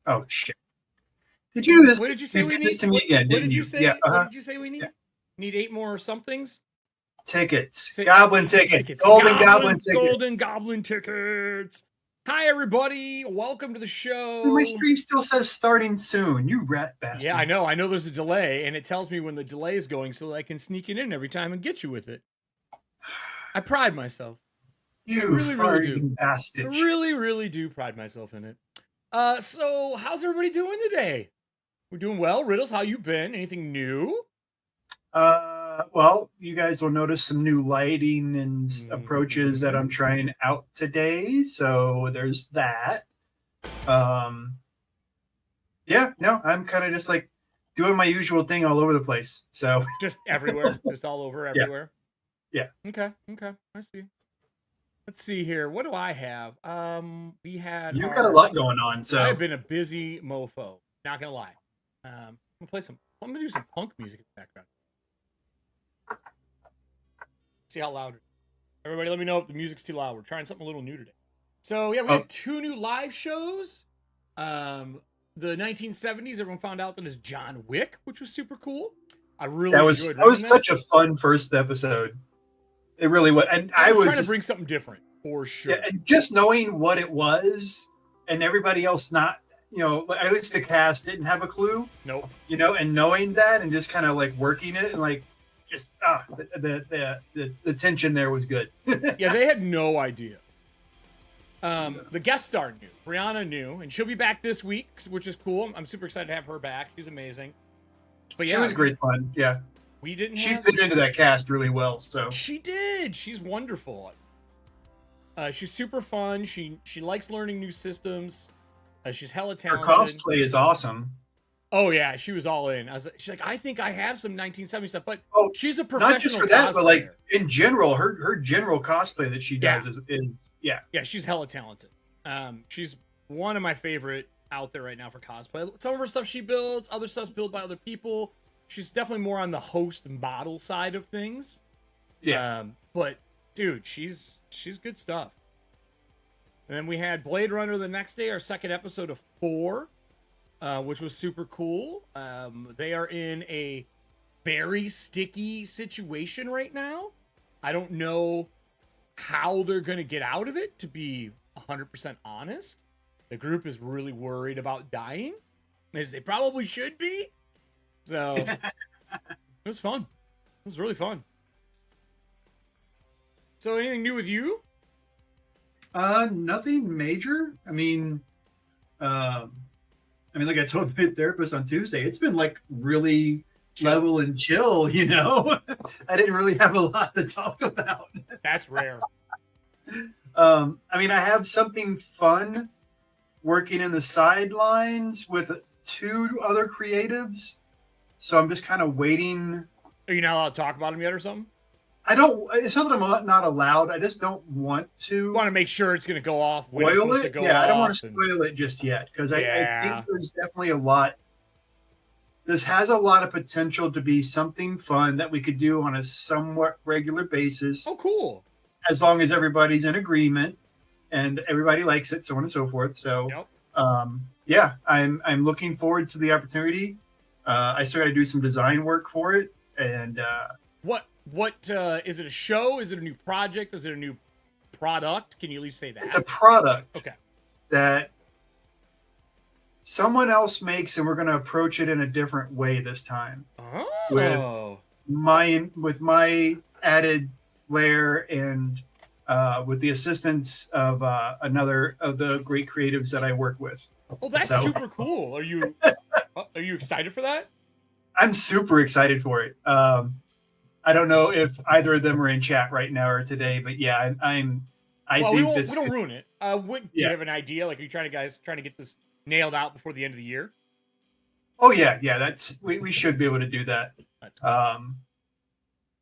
Oh shit! Did you do this? What did you say we need? This to me again, What did you say? Yeah. What did you say we need? Yeah. Need 8 more somethings. Tickets. Goblin tickets. Golden Goblin tickets. Golden Goblin tickets. Hi, everybody. Welcome to the show. See, my stream still says starting soon. You rat bastard. Yeah, I know. I know there's a delay, and it tells me when the delay is going so that I can sneak it in every time and get you with it. I pride myself. You really do. Bastard. I really do pride myself in it. So how's everybody doing today? We're doing well. Riddles, how you been? Anything new? Well, you guys will notice some new lighting and approaches that I'm trying out today. So there's that. Yeah, no, I'm kind of just like doing my usual thing all over the place. So just everywhere, just all over everywhere. Yeah. Okay. I see. Let's see here. What do I have? We had. You've got a lot going on. So I've been a busy mofo. Not gonna lie. I'm gonna do some punk music in the background. See how loud it is. Everybody, let me know if the music's too loud. We're trying something a little new today. So yeah, we had 2 new live shows. The 1970s. Everyone found out that is John Wick, which was super cool. I really enjoyed that was such a fun first episode. It really was, and I was trying to bring something different for sure. Yeah, and just knowing what it was, and everybody else not, at least the cast didn't have a clue. Nope. And knowing that, and just kind of like working it, and like just the tension there was good. Yeah, they had no idea. The guest star knew. Brianna knew, and she'll be back this week, which is cool. I'm super excited to have her back. She's amazing. But yeah, she was great fun. Yeah. She fit into that cast really well. So she did. She's wonderful. She's super fun. She likes learning new systems. She's hella talented. Her cosplay is awesome. Oh yeah, she was all in. She's like, I think I have some 1970s stuff, but she's a professional. Not just for that, but like in general, her general cosplay that she does is yeah, she's hella talented. She's one of my favorite out there right now for cosplay. Some of her stuff she builds, other stuff's built by other people. She's definitely more on the host and model side of things. Yeah. But dude, she's good stuff. And then we had Blade Runner the next day, our second episode of 4, which was super cool. They are in a very sticky situation right now. I don't know how they're going to get out of it, to be 100% honest. The group is really worried about dying, as they probably should be. So it was fun. It was really fun. So anything new with you? Nothing major. I mean, like I told my therapist on Tuesday, it's been like really level and chill, I didn't really have a lot to talk about. That's rare. I have something fun working in the sidelines with 2 other creatives. So I'm just kind of waiting. Are you not allowed to talk about them yet or something? It's not that I'm not allowed. I just don't want to. You want to make sure it's going to go off. Spoil it? Yeah, I don't want to spoil it just yet, because I think there's definitely a lot. This has a lot of potential to be something fun that we could do on a somewhat regular basis. Oh, cool. As long as everybody's in agreement and everybody likes it, so on and so forth. So, yeah, I'm looking forward to the opportunity. I still got to do some design work for it. And what is it? A show? Is it a new project? Is it a new product? Can you at least say that? It's a product. Okay. That someone else makes, and we're going to approach it in a different way this time. Oh. With my added flair and with the assistance of another of the great creatives that I work with. Oh, that's super cool. Are you excited for that? I'm super excited for it. I don't know if either of them are in chat right now or today, but yeah, we don't ruin it. Do you have an idea? Like, are you trying to get this nailed out before the end of the year? Oh yeah. We should be able to do that. That's cool.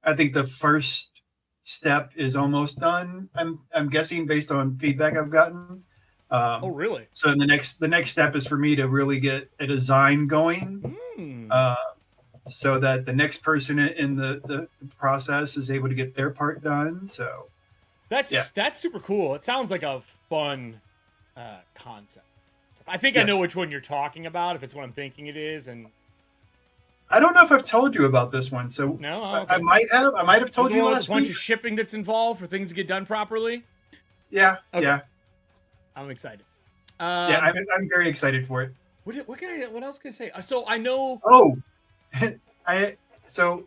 I think the first step is almost done. I'm guessing based on feedback I've gotten. Oh really? So the next step is for me to really get a design going. So that the next person in the process is able to get their part done. So that's super cool. It sounds like a fun concept. I think I know which one you're talking about, if it's what I'm thinking it is, and I don't know if I've told you about this one, so no, okay. I might have told you last week. A bunch of shipping that's involved for things to get done properly. Yeah, yeah. I'm excited. Yeah, I'm very excited for it. What else can I say? So I know. Oh, so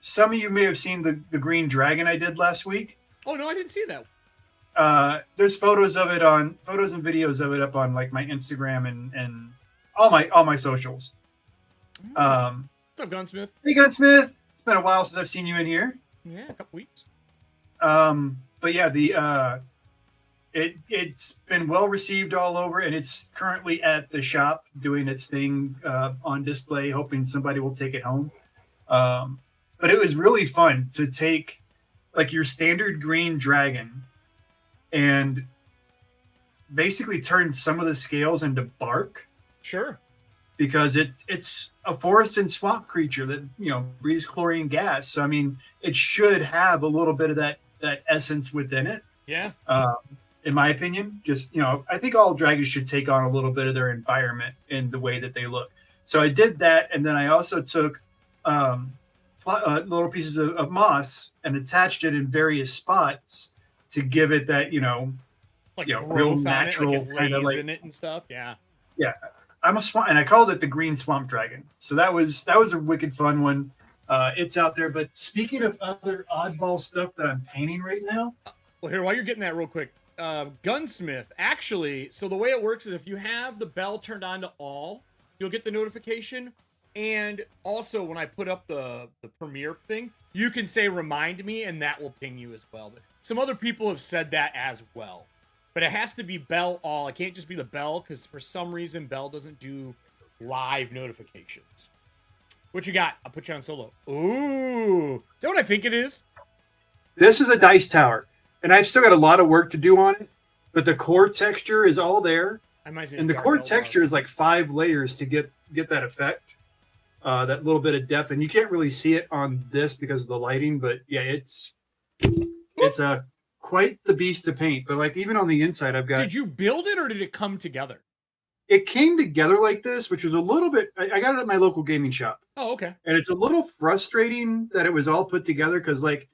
some of you may have seen the green dragon I did last week. Oh no, I didn't see that. There's photos and videos of it up on like my Instagram and all my socials. What's up, Gunsmith? Hey, Gunsmith. It's been a while since I've seen you in here. Yeah, a couple weeks. But yeah, it's been well received all over, and it's currently at the shop doing its thing on display, hoping somebody will take it home. But it was really fun to take like your standard green dragon and basically turn some of the scales into bark. Sure. Because it's a forest and swamp creature that, breathes chlorine gas. So, I mean, it should have a little bit of that essence within it. Yeah. In my opinion, just, I think all dragons should take on a little bit of their environment in the way that they look. So I did that. And then I also took little pieces of moss and attached it in various spots to give it that, real natural kind of like in it and stuff. Yeah. Yeah. I'm a swamp, and I called it the green swamp dragon. So that was a wicked fun one. It's out there. But speaking of other oddball stuff that I'm painting right now. Well, here, while you're getting that real quick, Gunsmith, actually, so the way it works is if you have the bell turned on to all, you'll get the notification. And also when I put up the premiere thing, you can say remind me, and that will ping you as well. But some other people have said that as well. But it has to be bell all. It can't just be the bell, because for some reason bell doesn't do live notifications. What you got? I'll put you on solo. Ooh. Is that what I think it is? This is a dice tower. And I've still got a lot of work to do on it. But the core texture is all there. And the core texture is like 5 layers to get that effect. That little bit of depth. And you can't really see it on this because of the lighting. But yeah, it's a quite the beast to paint. But like even on the inside, I've got. Did you build it or did it come together? It came together like this, which was a little bit. I got it at my local gaming shop. Oh, okay. And it's a little frustrating that it was all put together because like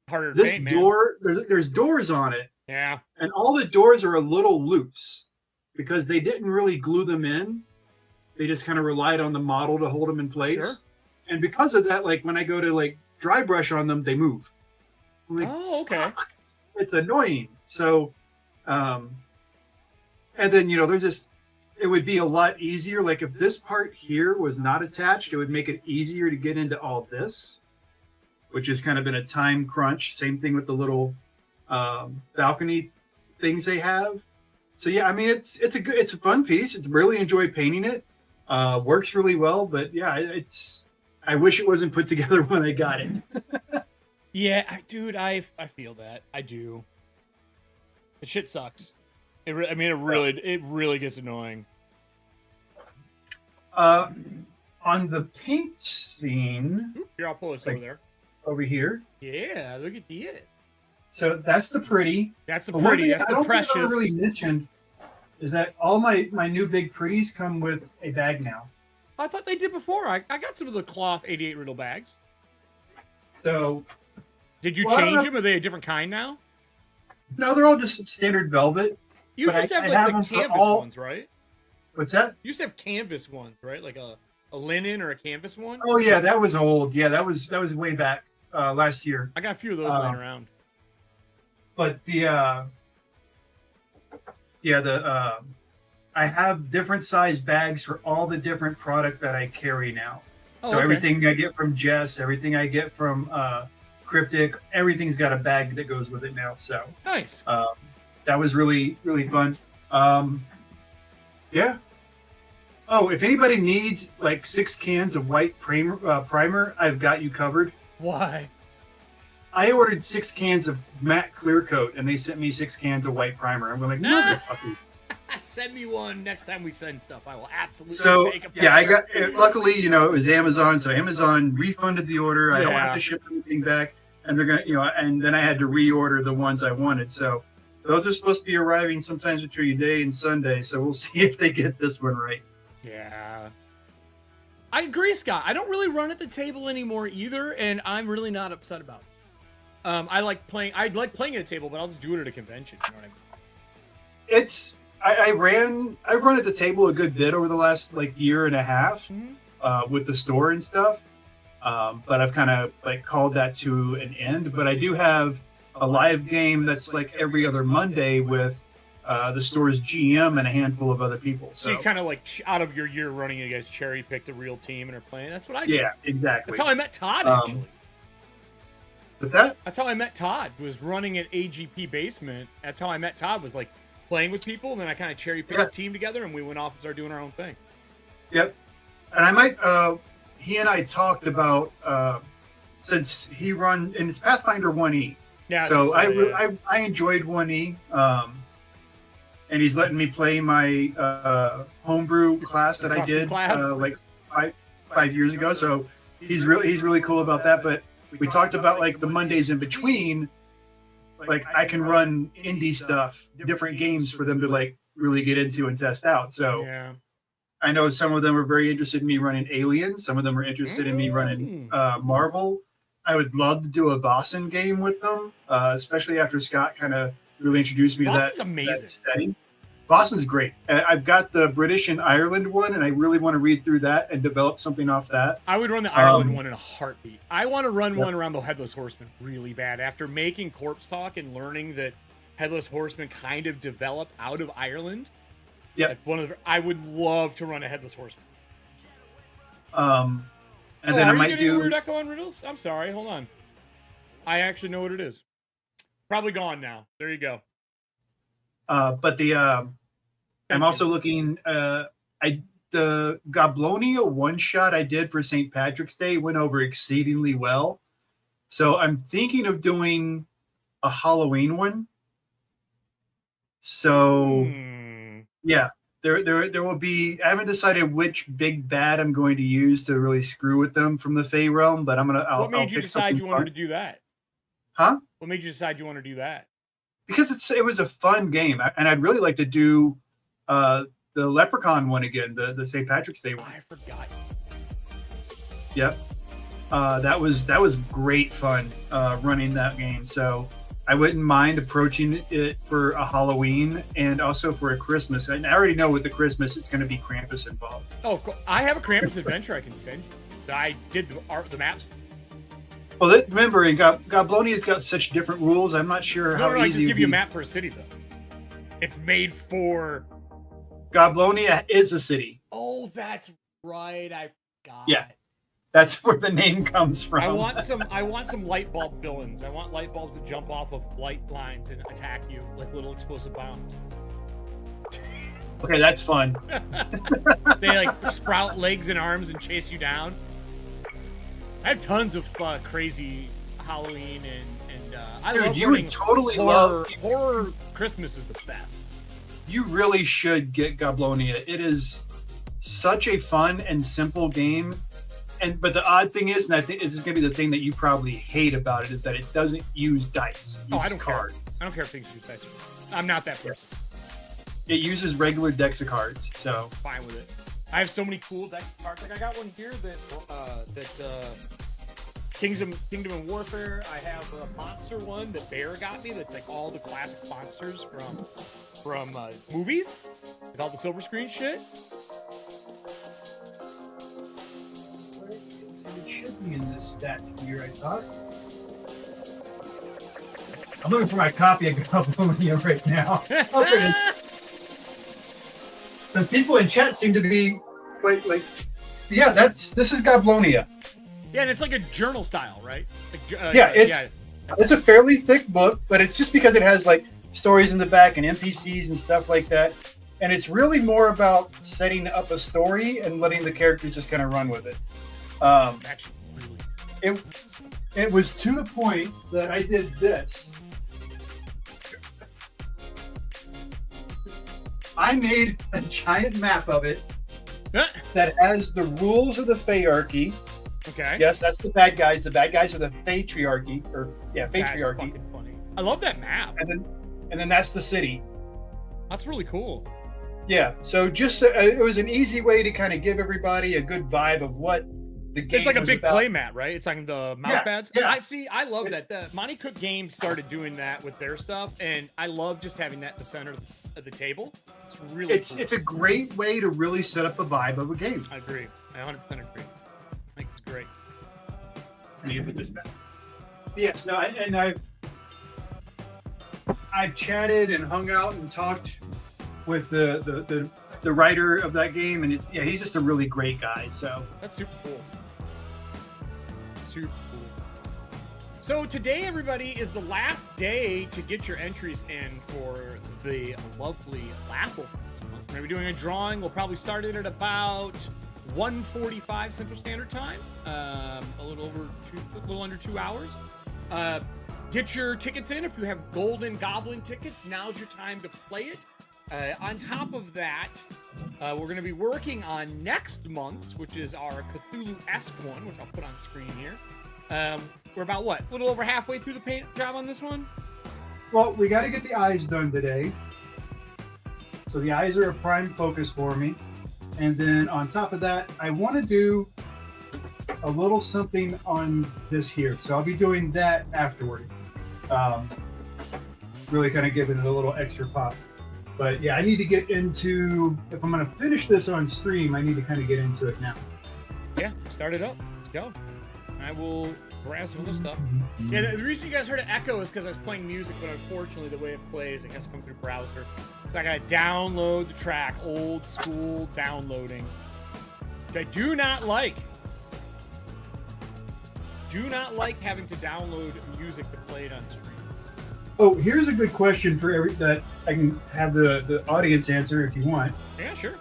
harder to this paint, door, there's doors on it. Yeah. And all the doors are a little loose because they didn't really glue them in. They just kind of relied on the model to hold them in place. Sure. And because of that, like when I go to like dry brush on them, they move. I'm like, oh, okay. It's annoying. So, and then, there's just, it would be a lot easier. Like if this part here was not attached, it would make it easier to get into all this, which has kind of been a time crunch. Same thing with the little balcony things they have. So yeah, I mean, it's a fun piece. It's really enjoy painting it. Works really well, but yeah, I wish it wasn't put together when I got it. Yeah, dude, I feel that. I do. The shit sucks. It really gets annoying. On the paint scene. Here, I'll pull this over there. Over here. Yeah, look at it. So that's the pretty. That's the pretty. That's the precious. Think I really mentioned is that all my new big pretties come with a bag now. I thought they did before. I got some of the cloth 88 riddle bags. So. Did you change them? Are they a different kind now? No, they're all just standard velvet. You used to have like the canvas ones, right? What's that? You used to have canvas ones, right? Like a linen or a canvas one? Oh yeah, that was old. Yeah, that was way back last year. I got a few of those laying around. But I have different size bags for all the different product that I carry now. So everything I get from Jess, everything I get from Cryptic, everything's got a bag that goes with it now. So nice. That was really, really fun. Yeah. Oh, if anybody needs like 6 cans of white primer, I've got you covered. Why? I ordered 6 cans of matte clear coat, and they sent me 6 cans of white primer. I'm like, motherfucker. Send me one next time we send stuff. I will absolutely take a yeah, I got it. Luckily, it was Amazon, so Amazon refunded the order. I don't have to ship anything back, and they're gonna, and then I had to reorder the ones I wanted. So those are supposed to be arriving sometimes between today and Sunday, so we'll see if they get this one right. Yeah. I agree, Scott. I don't really run at the table anymore either, and I'm really not upset about it. I like playing at a table, but I'll just do it at a convention. You know what I mean? I run at the table a good bit over the last like year and a half with the store and stuff. But I've kind of like called that to an end. But I do have a live game that's like every other Monday with the store's GM and a handful of other people. So you kind of like out of your year running, you guys cherry picked a real team and are playing. That's what I do. Yeah, exactly. That's how I met Todd, actually. What's that? That's how I met Todd, was running at AGP Basement. That's how I met Todd, was like playing with people, and then I kind of cherry picked a team together, and we went off and started doing our own thing. Yep. And I might, he and I talked about, since he run, and it's Pathfinder 1E. Yeah. So I enjoyed 1E. And he's letting me play my homebrew class that I did like five years ago. So he's really cool about that. But we talked about like the Mondays in between, like I can run indie stuff, different games for them to like really get into and test out. So yeah. I know some of them are very interested in me running Alien. Some of them are interested in me running Marvel. I would love to do a Boston game with them, especially after Scott kind of really introduced me to that setting. Boston's great. I've got the British and Ireland one, and I really want to read through that and develop something off that. I would run the Ireland one in a heartbeat. I want to run one around the Headless Horseman really bad. After making Corpse Talk and learning that Headless Horseman kind of developed out of Ireland, I would love to run a Headless Horseman. And then I might do Weird Echo on Riddles. I'm sorry, hold on. I actually know what it is. Probably gone now. There you go. But the I'm also looking. The Goblonia one shot I did for St. Patrick's Day went over exceedingly well. So I'm thinking of doing a Halloween one. So yeah, there will be. I haven't decided which big bad I'm going to use to really screw with them from the Fey realm, but I'm gonna. What made you decide you wanted to do that? Huh? What made you decide you want to do that? Because it was a fun game, and I'd really like to do the Leprechaun one again, the St. Patrick's Day one. I forgot. Yep, that was great fun running that game. So I wouldn't mind approaching it for a Halloween and also for a Christmas. And I already know with the Christmas, it's going to be Krampus involved. Oh, cool. I have a Krampus adventure I can send you. I did the maps. Well, remember, Goblonia's got such different rules. I'm not sure how easy. I just give you a map for a city, though. It's made for. Goblonia is a city. Oh, that's right. I forgot. Yeah, that's where the name comes from. I want some light bulb villains. I want light bulbs that jump off of light lines and attack you like little explosive bombs. Okay, that's fun. They like sprout legs and arms and chase you down. I have tons of crazy Halloween and I love you would totally love horror. Christmas is the best. You really should get Goblonia. It is such a fun and simple game. But the odd thing is, and I think this is going to be the thing that you probably hate about it, is that it doesn't use dice. It uses cards. I don't care if things use dice. I'm not that person. It uses regular decks of cards, so fine with it. I have so many cool deck cards. Like I got one here that Kingdom and Warfare. I have a monster one that Bear got me. That's like all the classic monsters from movies, with all the silver screen shit. It should be in this stat here, I thought. I'm looking for my copy of Goblonia right now. Oh, there it is. The people in chat seem to be quite like, yeah, this is Goblonia. Yeah, and it's like a journal style, right? Like, it's a fairly thick book, but it's just because it has like stories in the back and NPCs and stuff like that. And it's really more about setting up a story and letting the characters just kind of run with it. Actually, really. It was to the point that I did this. I made a giant map of it that has the rules of the Feyarchy. Okay. Yes, that's the bad guys. The bad guys are the Patriarchy, Patriarchy. That's fucking funny. I love that map. and then that's the city. That's really cool. Yeah, so just it was an easy way to kind of give everybody a good vibe of what the game. It's like a big about. play mat, right? It's like the mouse pads. Yeah. I love that. The Monty Cook Games started doing that with their stuff, and I love just having that in the center of the table. It's really cool. It's a great way to really set up a vibe of a game. I agree. I 100% agree. I think it's great. I need to put this back. Yes, no, and I've chatted and hung out and talked with the writer of that game, and he's just a really great guy. So that's super cool. Super cool. So today, everybody, is the last day to get your entries in for the lovely LAUGHAL. We're gonna be doing a drawing. We'll probably start it at about 1:45 Central Standard Time. A little under 2 hours. Get your tickets in. If you have Golden Goblin tickets, now's your time to play it. On top of that, we're going to be working on next month's, which is our Cthulhu-esque one, which I'll put on screen here. We're about, what, a little over halfway through the paint job on this one? Well, we got to get the eyes done today. So the eyes are a prime focus for me. And then on top of that, I want to do a little something on this here. So I'll be doing that afterward. Really kind of giving it a little extra pop. But yeah, I need to get into, if I'm going to finish this on stream, I need to kind of get into it now. Yeah, start it up. Let's go. I will grab some of this stuff. Yeah, the reason you guys heard it echo is because I was playing music, but unfortunately the way it plays, it has to come through browser. So I gotta download the track, old school downloading, which I do not like. Do not like having to download music to play it on stream. Oh, here's a good question for that I can have the audience answer if you want. Yeah, sure.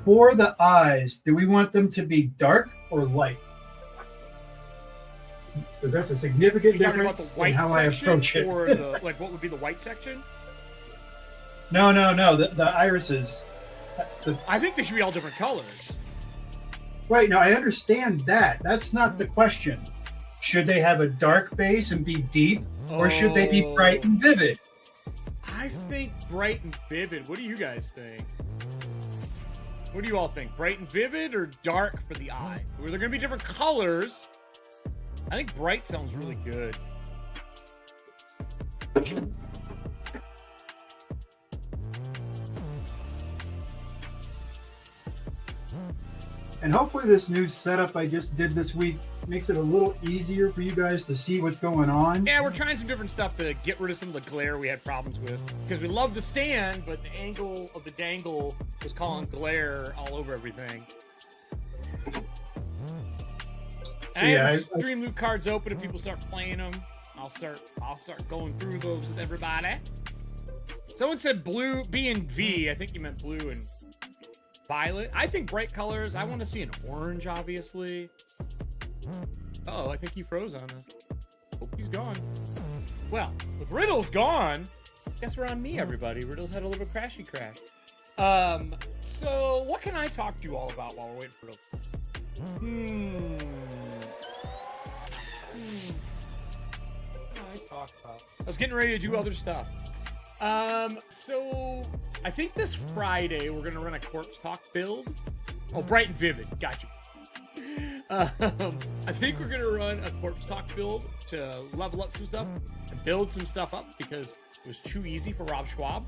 For the eyes, do we want them to be dark or light? Because that's a significant difference in how I approach it. Or the, like, what would be the white section? No. The irises. I think they should be all different colors. Right. No, I understand that. That's not the question. Should they have a dark base and be deep, or should they be bright and vivid? I think bright and vivid. What do you guys think? What do you all think? Bright and vivid or dark for the eye? Where they're going to be different colors. I think bright sounds really good. And hopefully this new setup I just did this week makes it a little easier for you guys to see what's going on. Yeah, we're trying some different stuff to get rid of some of the glare we had problems with. Because we love the stand, but the angle of the dangle was calling glare all over everything. So I have the Stream Loot cards open. If people start playing them, I'll start going through those with everybody. Someone said blue, B and V. I think you meant blue and violet. I think bright colors. I want to see an orange, obviously. Uh-oh, I think he froze on us. Hope he's gone. Well, with Riddle's gone, guess we're on me, everybody. Riddle's had a little crashy crash. So what can I talk to you all about while we're waiting for Riddle? I was getting ready to do other stuff. So I think this Friday we're gonna run a Corpse Talk build. Oh, bright and vivid. Got you. I think we're gonna run a Corpse Talk build to level up some stuff and build some stuff up because it was too easy for Rob Schwab.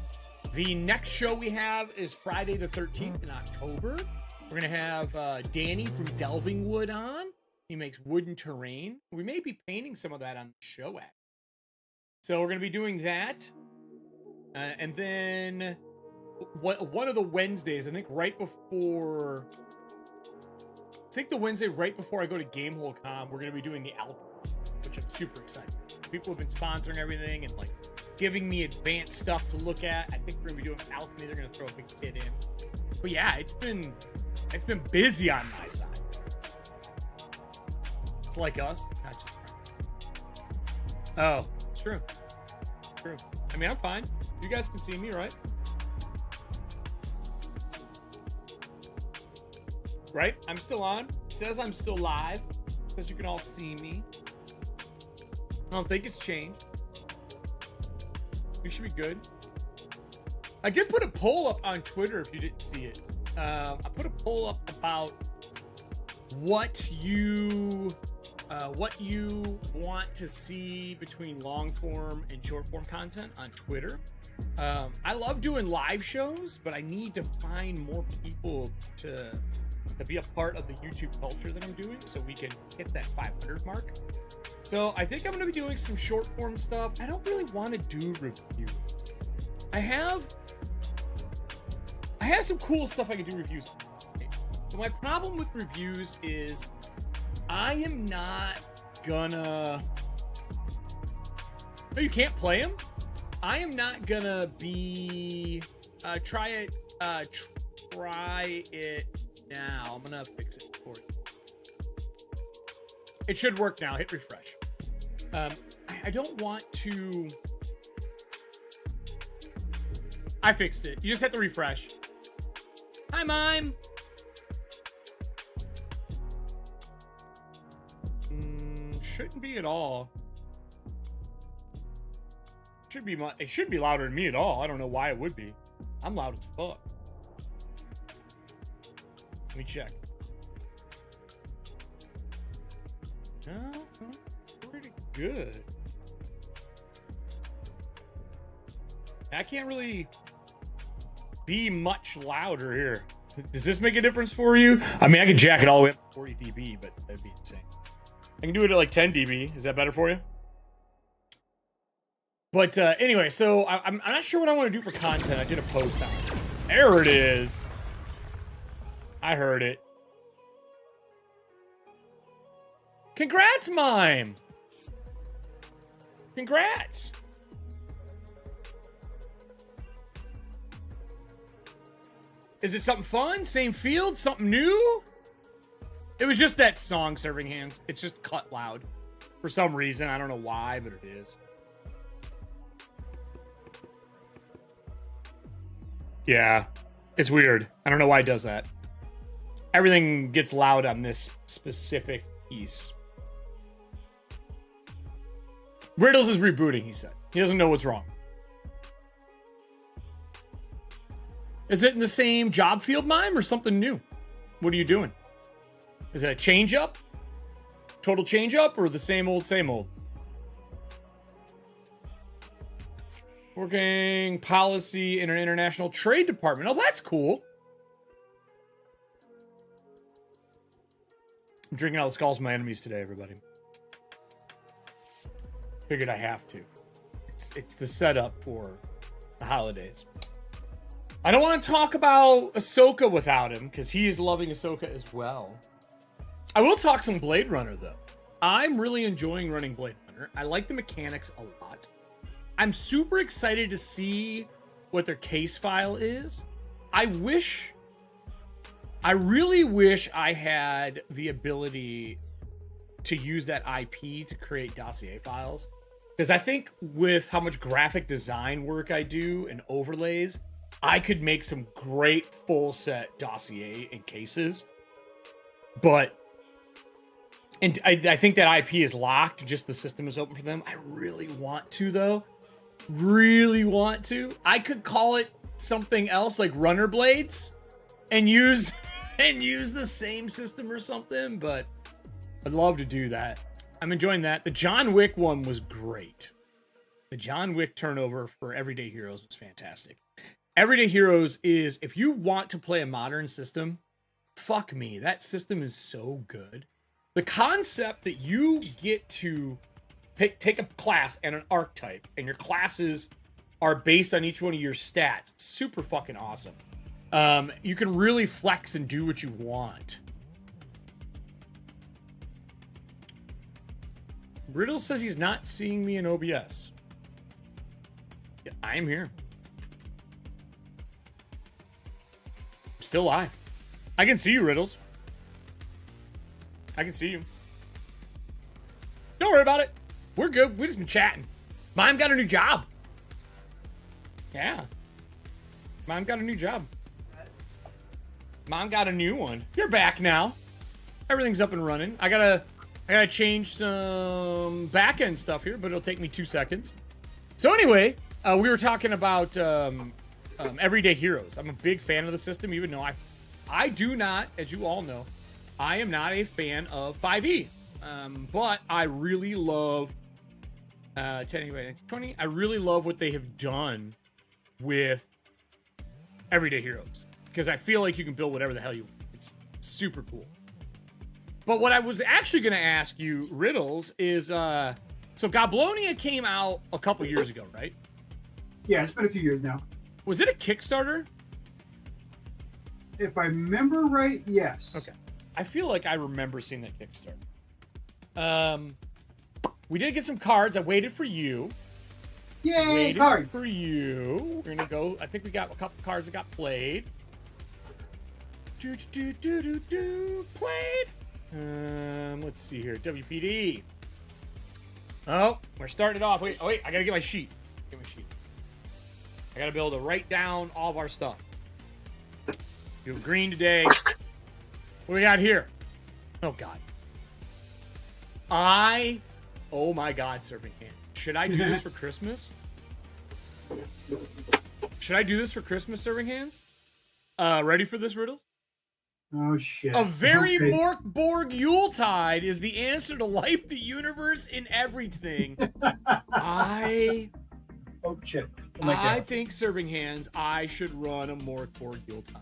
The next show we have is Friday the 13th in October. We're gonna have Danny from Delving Wood on. He makes wooden terrain. We may be painting some of that on the show act. So we're gonna be doing that. And then one of the Wednesdays, I think the Wednesday right before I go to Gamehole Con, we're going to be doing the Alchemy, which I'm super excited. People have been sponsoring everything and like giving me advanced stuff to look at. I think we're going to be doing Alchemy. They're going to throw a big kit in. But yeah, it's been busy on my side. It's like us, not just oh, it's true. True. I mean, I'm fine. You guys can see me, right? Right? I'm still on. It says I'm still live because you can all see me. I don't think it's changed. We should be good. I did put a poll up on Twitter if you didn't see it. I put a poll up about what you want to see between long form and short form content on Twitter. I love doing live shows, but I need to find more people to be a part of the YouTube culture that I'm doing so we can hit that 500 mark. So I think I'm going to be doing some short form stuff. I don't really want to do reviews. I have some cool stuff I can do reviews on. But my problem with reviews is I am not gonna... Oh, you can't play them? I am not gonna be... Try it now. I'm gonna fix it for you. It should work now. Hit refresh. I don't want to... I fixed it. You just have to refresh. Hi, Mime. Shouldn't be at all. It should be louder than me at all. I don't know why it would be. I'm loud as fuck. Let me check. No, pretty good. I can't really be much louder here. Does this make a difference for you? I mean, I could jack it all the way up to 40 dB, but that'd be insane. I can do it at like 10 dB. Is that better for you? But anyway, so I'm not sure what I want to do for content. I did a post on it. There it is. I heard it. Congrats, Mime. Congrats. Is it something fun? Same field? Something new? It was just that song, Serving Hands. It's just cut loud. For some reason. I don't know why, but it is. Yeah. It's weird. I don't know why it does that. Everything gets loud on this specific piece. Riddles is rebooting, he said. He doesn't know what's wrong. Is it in the same job field, Mime, or something new? What are you doing? Is it a change up? Total change up, or the same old, same old? Working policy in an international trade department. Oh, that's cool. I'm drinking all the skulls of my enemies today, everybody. Figured I have to. It's the setup for the holidays. I don't want to talk about Ahsoka without him, because he is loving Ahsoka as well. I will talk some Blade Runner, though. I'm really enjoying running Blade Runner. I like the mechanics a lot. I'm super excited to see what their case file is. I really wish I had the ability to use that IP to create dossier files. Because I think with how much graphic design work I do and overlays, I could make some great full set dossier and cases. But, and I think that IP is locked, just the system is open for them. I really want to, though. Really want to. I could call it something else like Runner Blades and use the same system or something, but I'd love to do that. I'm enjoying that. The John Wick one was great. The John Wick turnover for Everyday Heroes was fantastic. Everyday Heroes is, if you want to play a modern system, fuck me, that system is so good. The concept that you get to take a class and an archetype, and your classes are based on each one of your stats, super fucking awesome. You can really flex and do what you want. Riddle says he's not seeing me in OBS. Yeah, I am here. I'm still live. I can see you, Riddles. I can see you. Don't worry about it. We're good. We just been chatting. Mime got a new job. Yeah. Mime got a new job. Mom got a new one. You're back now. Everything's up and running. I gotta I gotta change some back-end stuff here, but it'll take me 2 seconds. So anyway, we were talking about Everyday Heroes. I'm a big fan of the system, even though I do not, as you all know, I am not a fan of 5e. But I really love 20. I really love what they have done with Everyday Heroes, because I feel like you can build whatever the hell you want. It's super cool. But what I was actually going to ask you, Riddles, is so Goblonia came out a couple years ago, right? Yeah, it's been a few years now. Was it a Kickstarter? If I remember right, yes. Okay. I feel like I remember seeing that Kickstarter. We did get some cards. I waited for you. Yay, cards! For you. We're gonna go. I think we got a couple cards that got played. Played. Let's see here. WPD. Oh, we're starting it off. Wait, I gotta get my sheet. I gotta be able to write down all of our stuff. Do green today. What do we got here? Oh God. Oh my God, Serving Hand. Should I do this for Christmas? Should I do this for Christmas, Serving Hands? Ready for this, Riddles? Oh shit. A very Mork Borg Yuletide is the answer to life, the universe, and everything. Oh shit. I think, Serving Hands, I should run a Mork Borg Yuletide.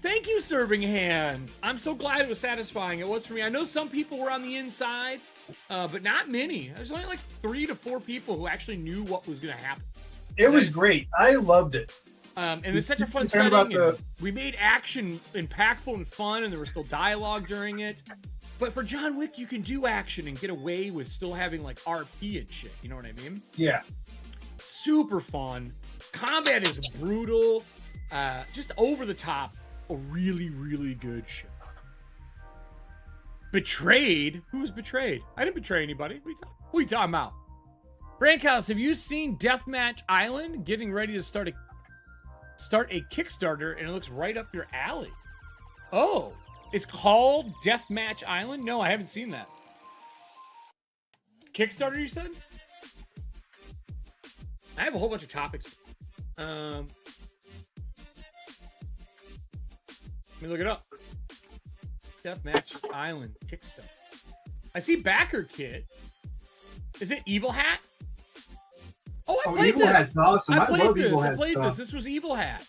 Thank you, Serving Hands. I'm so glad it was satisfying. It was for me. I know some people were on the inside, but not many. There's only like 3 to 4 people who actually knew what was going to happen. It was great. I loved it. And it's such a fun setting. We made action impactful and fun, and there was still dialogue during it. But for John Wick, you can do action and get away with still having like RP and shit. You know what I mean? Yeah. Super fun. Combat is brutal. Just over the top. A really, really good show. Betrayed? Who was betrayed? I didn't betray anybody. What are you talking about? Brankhouse, have you seen Deathmatch Island? Getting ready to start a Kickstarter, and it looks right up your alley. Oh, it's called Deathmatch Island? No, I haven't seen that. Kickstarter, you said? I have a whole bunch of topics. Let me look it up. Deathmatch Island Kickstarter. I see backer kit. Is it Evil Hat? Oh, I played Evil this. Hat's awesome. I love Evil Hat. I played this. This was Evil Hat.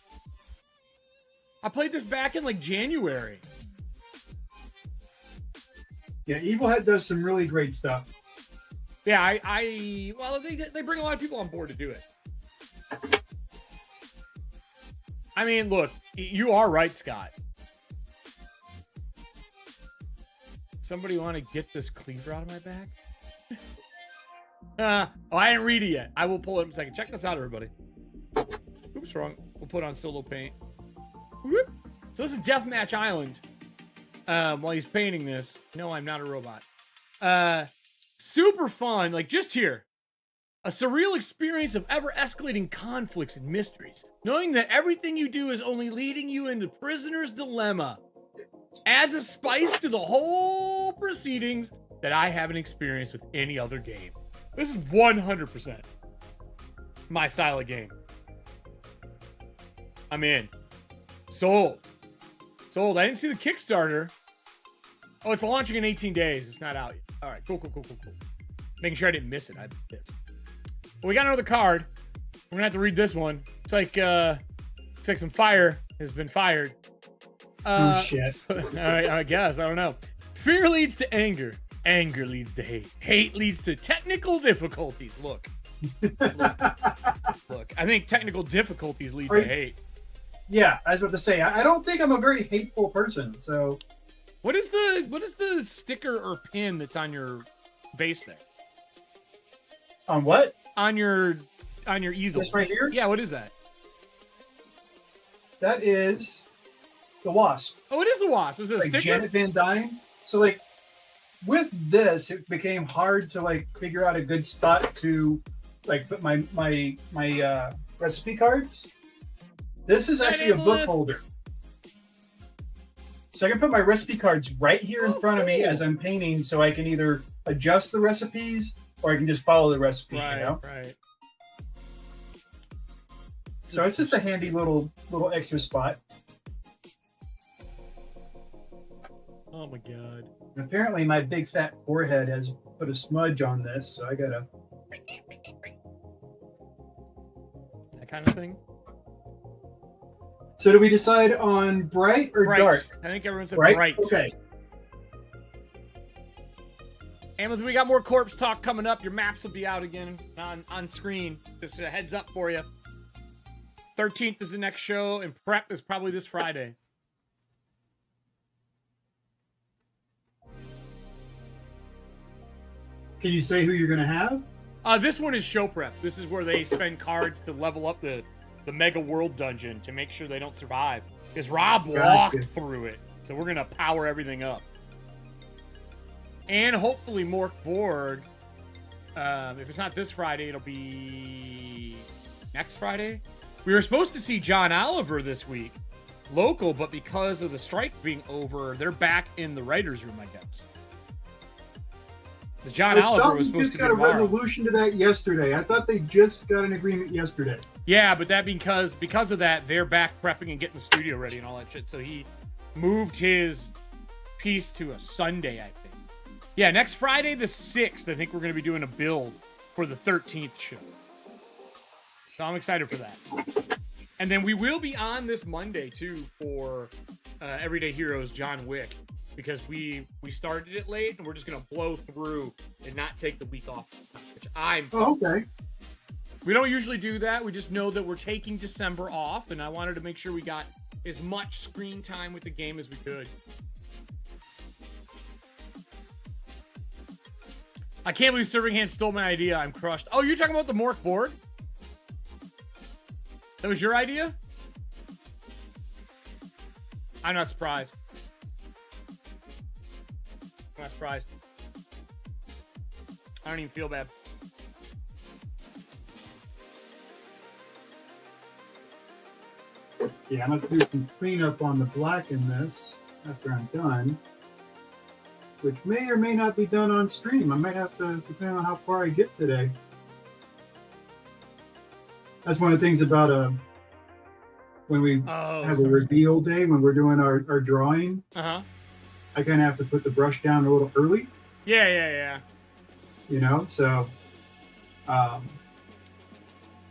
I played this back in like January. Yeah, Evil Hat does some really great stuff. Yeah, well, they bring a lot of people on board to do it. I mean, look, you are right, Scott. Somebody want to get this cleaver out of my back? I didn't read it yet. I will pull it in a second. Check this out, everybody. Oops, wrong. We'll put on solo paint. Whoop. So this is Deathmatch Island. While he's painting this. No, I'm not a robot. Super fun. Like, just here. A surreal experience of ever-escalating conflicts and mysteries. Knowing that everything you do is only leading you into prisoner's dilemma. Adds a spice to the whole proceedings that I haven't experienced with any other game. This is 100% my style of game. I'm in. Sold. I didn't see the Kickstarter. Oh, it's launching in 18 days. It's not out yet. All right, cool. Making sure I didn't miss it. I'd be pissed. Well, we got another card. We're gonna have to read this one. It's like some fire has been fired. Oh shit. I guess. I don't know. Fear leads to anger. Anger leads to hate. Hate leads to technical difficulties. Look. I think technical difficulties lead to hate. Yeah, I was about to say. I don't think I'm a very hateful person. So, what is the sticker or pin that's on your base there? On what? On your easel. This right here? Yeah. What is that? That is the Wasp. Oh, it is the Wasp. Is it a like sticker? Janet Van Dyne. So like with this, it became hard to like figure out a good spot to like put my recipe cards. This is actually a book holder. So I can put my recipe cards right here in front of me as I'm painting, so I can either adjust the recipes or I can just follow the recipe. Right, you know? right. So it's just a handy little extra spot. Oh my god. And apparently my big fat forehead has put a smudge on this, so I gotta... That kind of thing? So do we decide on bright or dark? I think everyone said bright. Okay. Hamilton, we got more corpse talk coming up. Your maps will be out again on screen. Just a heads up for you. 13th is the next show, and prep is probably this Friday. Can you say who you're going to have? This one is show prep. This is where they spend cards to level up the Mega World Dungeon to make sure they don't survive. Because Rob walked through it. So we're going to power everything up. And hopefully Mork Board, if it's not this Friday, it'll be next Friday. We were supposed to see John Oliver this week, local, but because of the strike being over, they're back in the writer's room, I guess. John Oliver was supposed to be tomorrow. Just got a resolution to that yesterday. I thought they just got an agreement yesterday. Yeah, but that because of that, they're back prepping and getting the studio ready and all that shit. So he moved his piece to a Sunday, I think. Yeah, next Friday the 6th, I think we're going to be doing a build for the 13th show. So I'm excited for that. And then we will be on this Monday, too, for Everyday Heroes John Wick. Because we started it late, and we're just going to blow through and not take the week off this time, which I'm... Oh, okay. We don't usually do that. We just know that we're taking December off, and I wanted to make sure we got as much screen time with the game as we could. I can't believe Serving Hands stole my idea. I'm crushed. Oh, you're talking about the Mork board? That was your idea? I'm not surprised. I'm not surprised. I don't even feel bad. Yeah, I'm going to do some cleanup on the black in this after I'm done. Which may or may not be done on stream. I might have to, depending on how far I get today. That's one of the things about when we have a reveal day, when we're doing our drawing. Uh-huh. I kind of have to put the brush down a little early. Yeah. You know, so...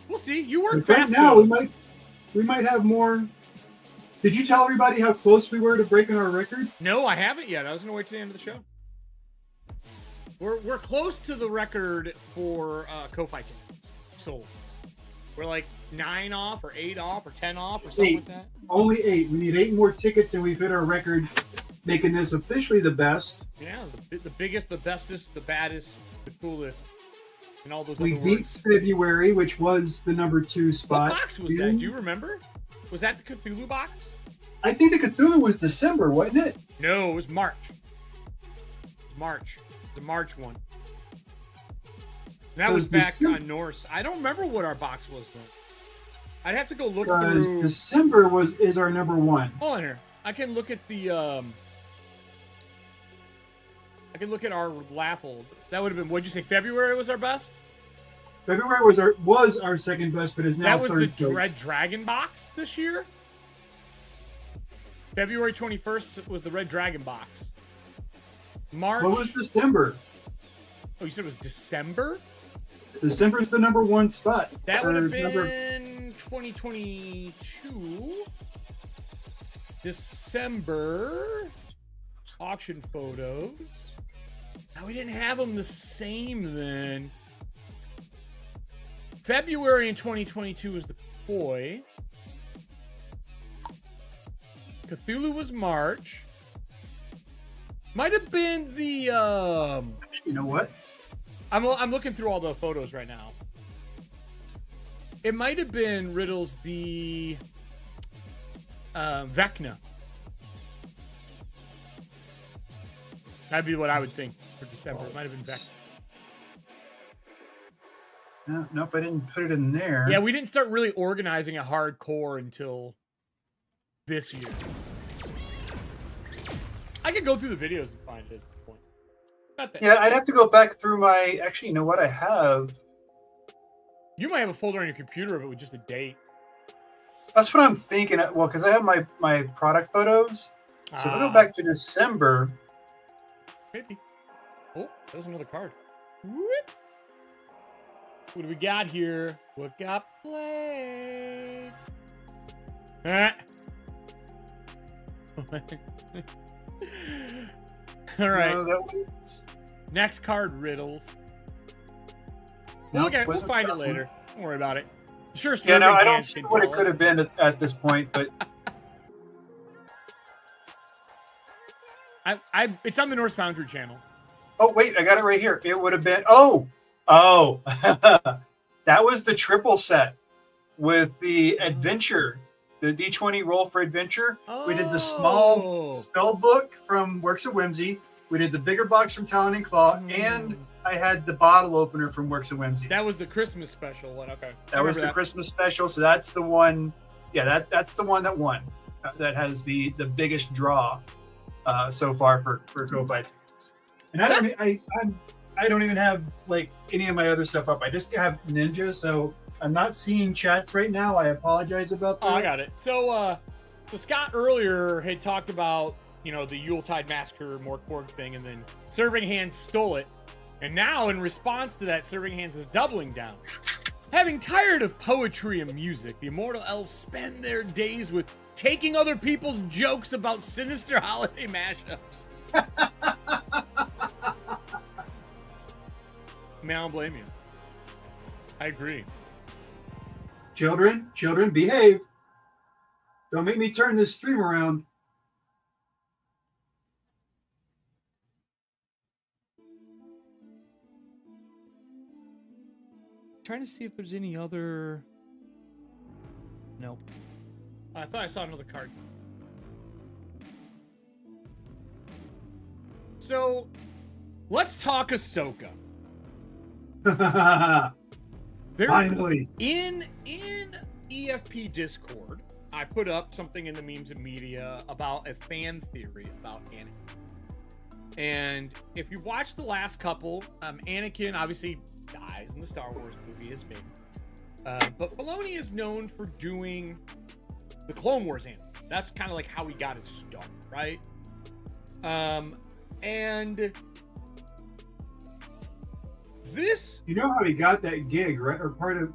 we'll see. You work right fast, now, though. we might have more... Did you tell everybody how close we were to breaking our record? No, I haven't yet. I was going to wait till the end of the show. We're close to the record for KOFI tickets sold. We're like 9 off or 8 off or 10 off or something like that. Only 8. We need 8 more tickets and we've hit our record, making this officially the best. Yeah, the biggest, the bestest, the baddest, the coolest, and all those we other beat words. February, which was the number 2 spot. What box was that? Do you remember? Was that the Cthulhu box? I think the Cthulhu was December, wasn't it? No, it was March. It was March. The March one. That was back on Norse. I don't remember what our box was though. I'd have to go look through. December is our number 1. Hold on here. I can look at the I can look at our Laughal. That would have been, what'd you say, February was our best? February was our second best, but is now that was third the place. Red Dragon box this year. February 21st was the Red Dragon box. March. What was December? Oh, you said it was December? December's the number 1 spot. That would have been 2022. December. Auction photos. Now, we didn't have them the same then. February in 2022 was the Koi. Cthulhu was March. Might have been the You know what? I'm looking through all the photos right now. It might have been Riddle's the Vecna. That'd be what I would think for December. It might have been Vecna. No, nope, I didn't put it in there. Yeah, we didn't start really organizing a hardcore until this year. I could go through the videos and find it at this point. Not that. Yeah, I'd have to go back through my. Actually, you know what? I have. You might have a folder on your computer of it with just a date. That's what I'm thinking. Well, because I have my product photos. So if I go back to December. Maybe. Oh, that was another card. Whoop. What do we got here? What got played? Ah. All right. No, that was... Next card, riddles. Nope, Look at it. We'll find it later. Don't worry about it. Sure. Yeah, no, I don't see what it could have been at this point, but it's on the Norse Foundry channel. oh wait, I got it right here. It would have been that was the triple set with the adventure, the D20 roll for adventure. Oh. We did the small spell book from Works of Whimsy. We did the bigger box from Talon and Claw, and I had the bottle opener from Works of Whimsy. That was the Christmas special one. Okay, that was the Christmas special. So that's the one. Yeah, that's the one that won. That has the biggest draw so far for KOFI tickets. And I don't even have like any of my other stuff up. I just have Ninja, so I'm not seeing chats right now. I apologize about that. Oh, I got it. So Scott earlier had talked about, you know, the Yuletide Massacre Morkborg thing, and then Serving Hands stole it. And now, in response to that, Serving Hands is doubling down. Having tired of poetry and music, the immortal elves spend their days with taking other people's jokes about sinister holiday mashups. Man, I don't blame you. I agree. Children, behave. Don't make me turn this stream around. Trying to see if there's any other. Nope. I thought I saw another card. So, let's talk Ahsoka. Finally. In EFP Discord, I put up something in the memes and media about a fan theory about Anakin. And if you watch the last couple, Anakin obviously dies in the Star Wars movie, is big. But Filoni is known for doing the Clone Wars Anakin. That's kind of like how he got his start, right? And this... You know how he got that gig, right? Or part of...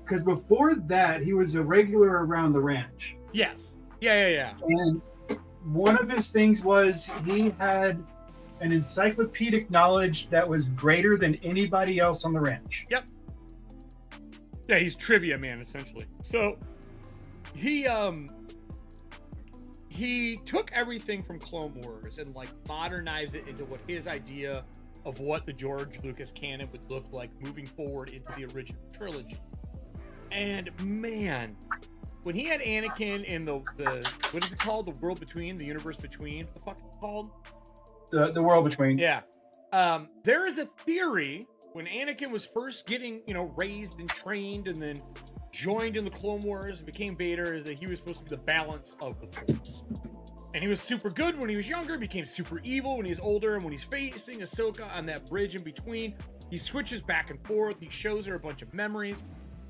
Because before that, he was a regular around the ranch. Yes. Yeah. And one of his things was he had an encyclopedic knowledge that was greater than anybody else on the ranch. Yep. Yeah, he's trivia man, essentially. So he took everything from Clone Wars and like modernized it into what his idea of what the George Lucas canon would look like moving forward into the original trilogy. And man, when he had Anakin in the what is it called? The world between, the universe between. What the fuck is it called? The world between. Yeah. There is a theory when Anakin was first getting, raised and trained and then joined in the Clone Wars and became Vader, is that he was supposed to be the balance of the Force. And he was super good when he was younger, became super evil when he's older, and when he's facing Ahsoka on that bridge in between, he switches back and forth, he shows her a bunch of memories,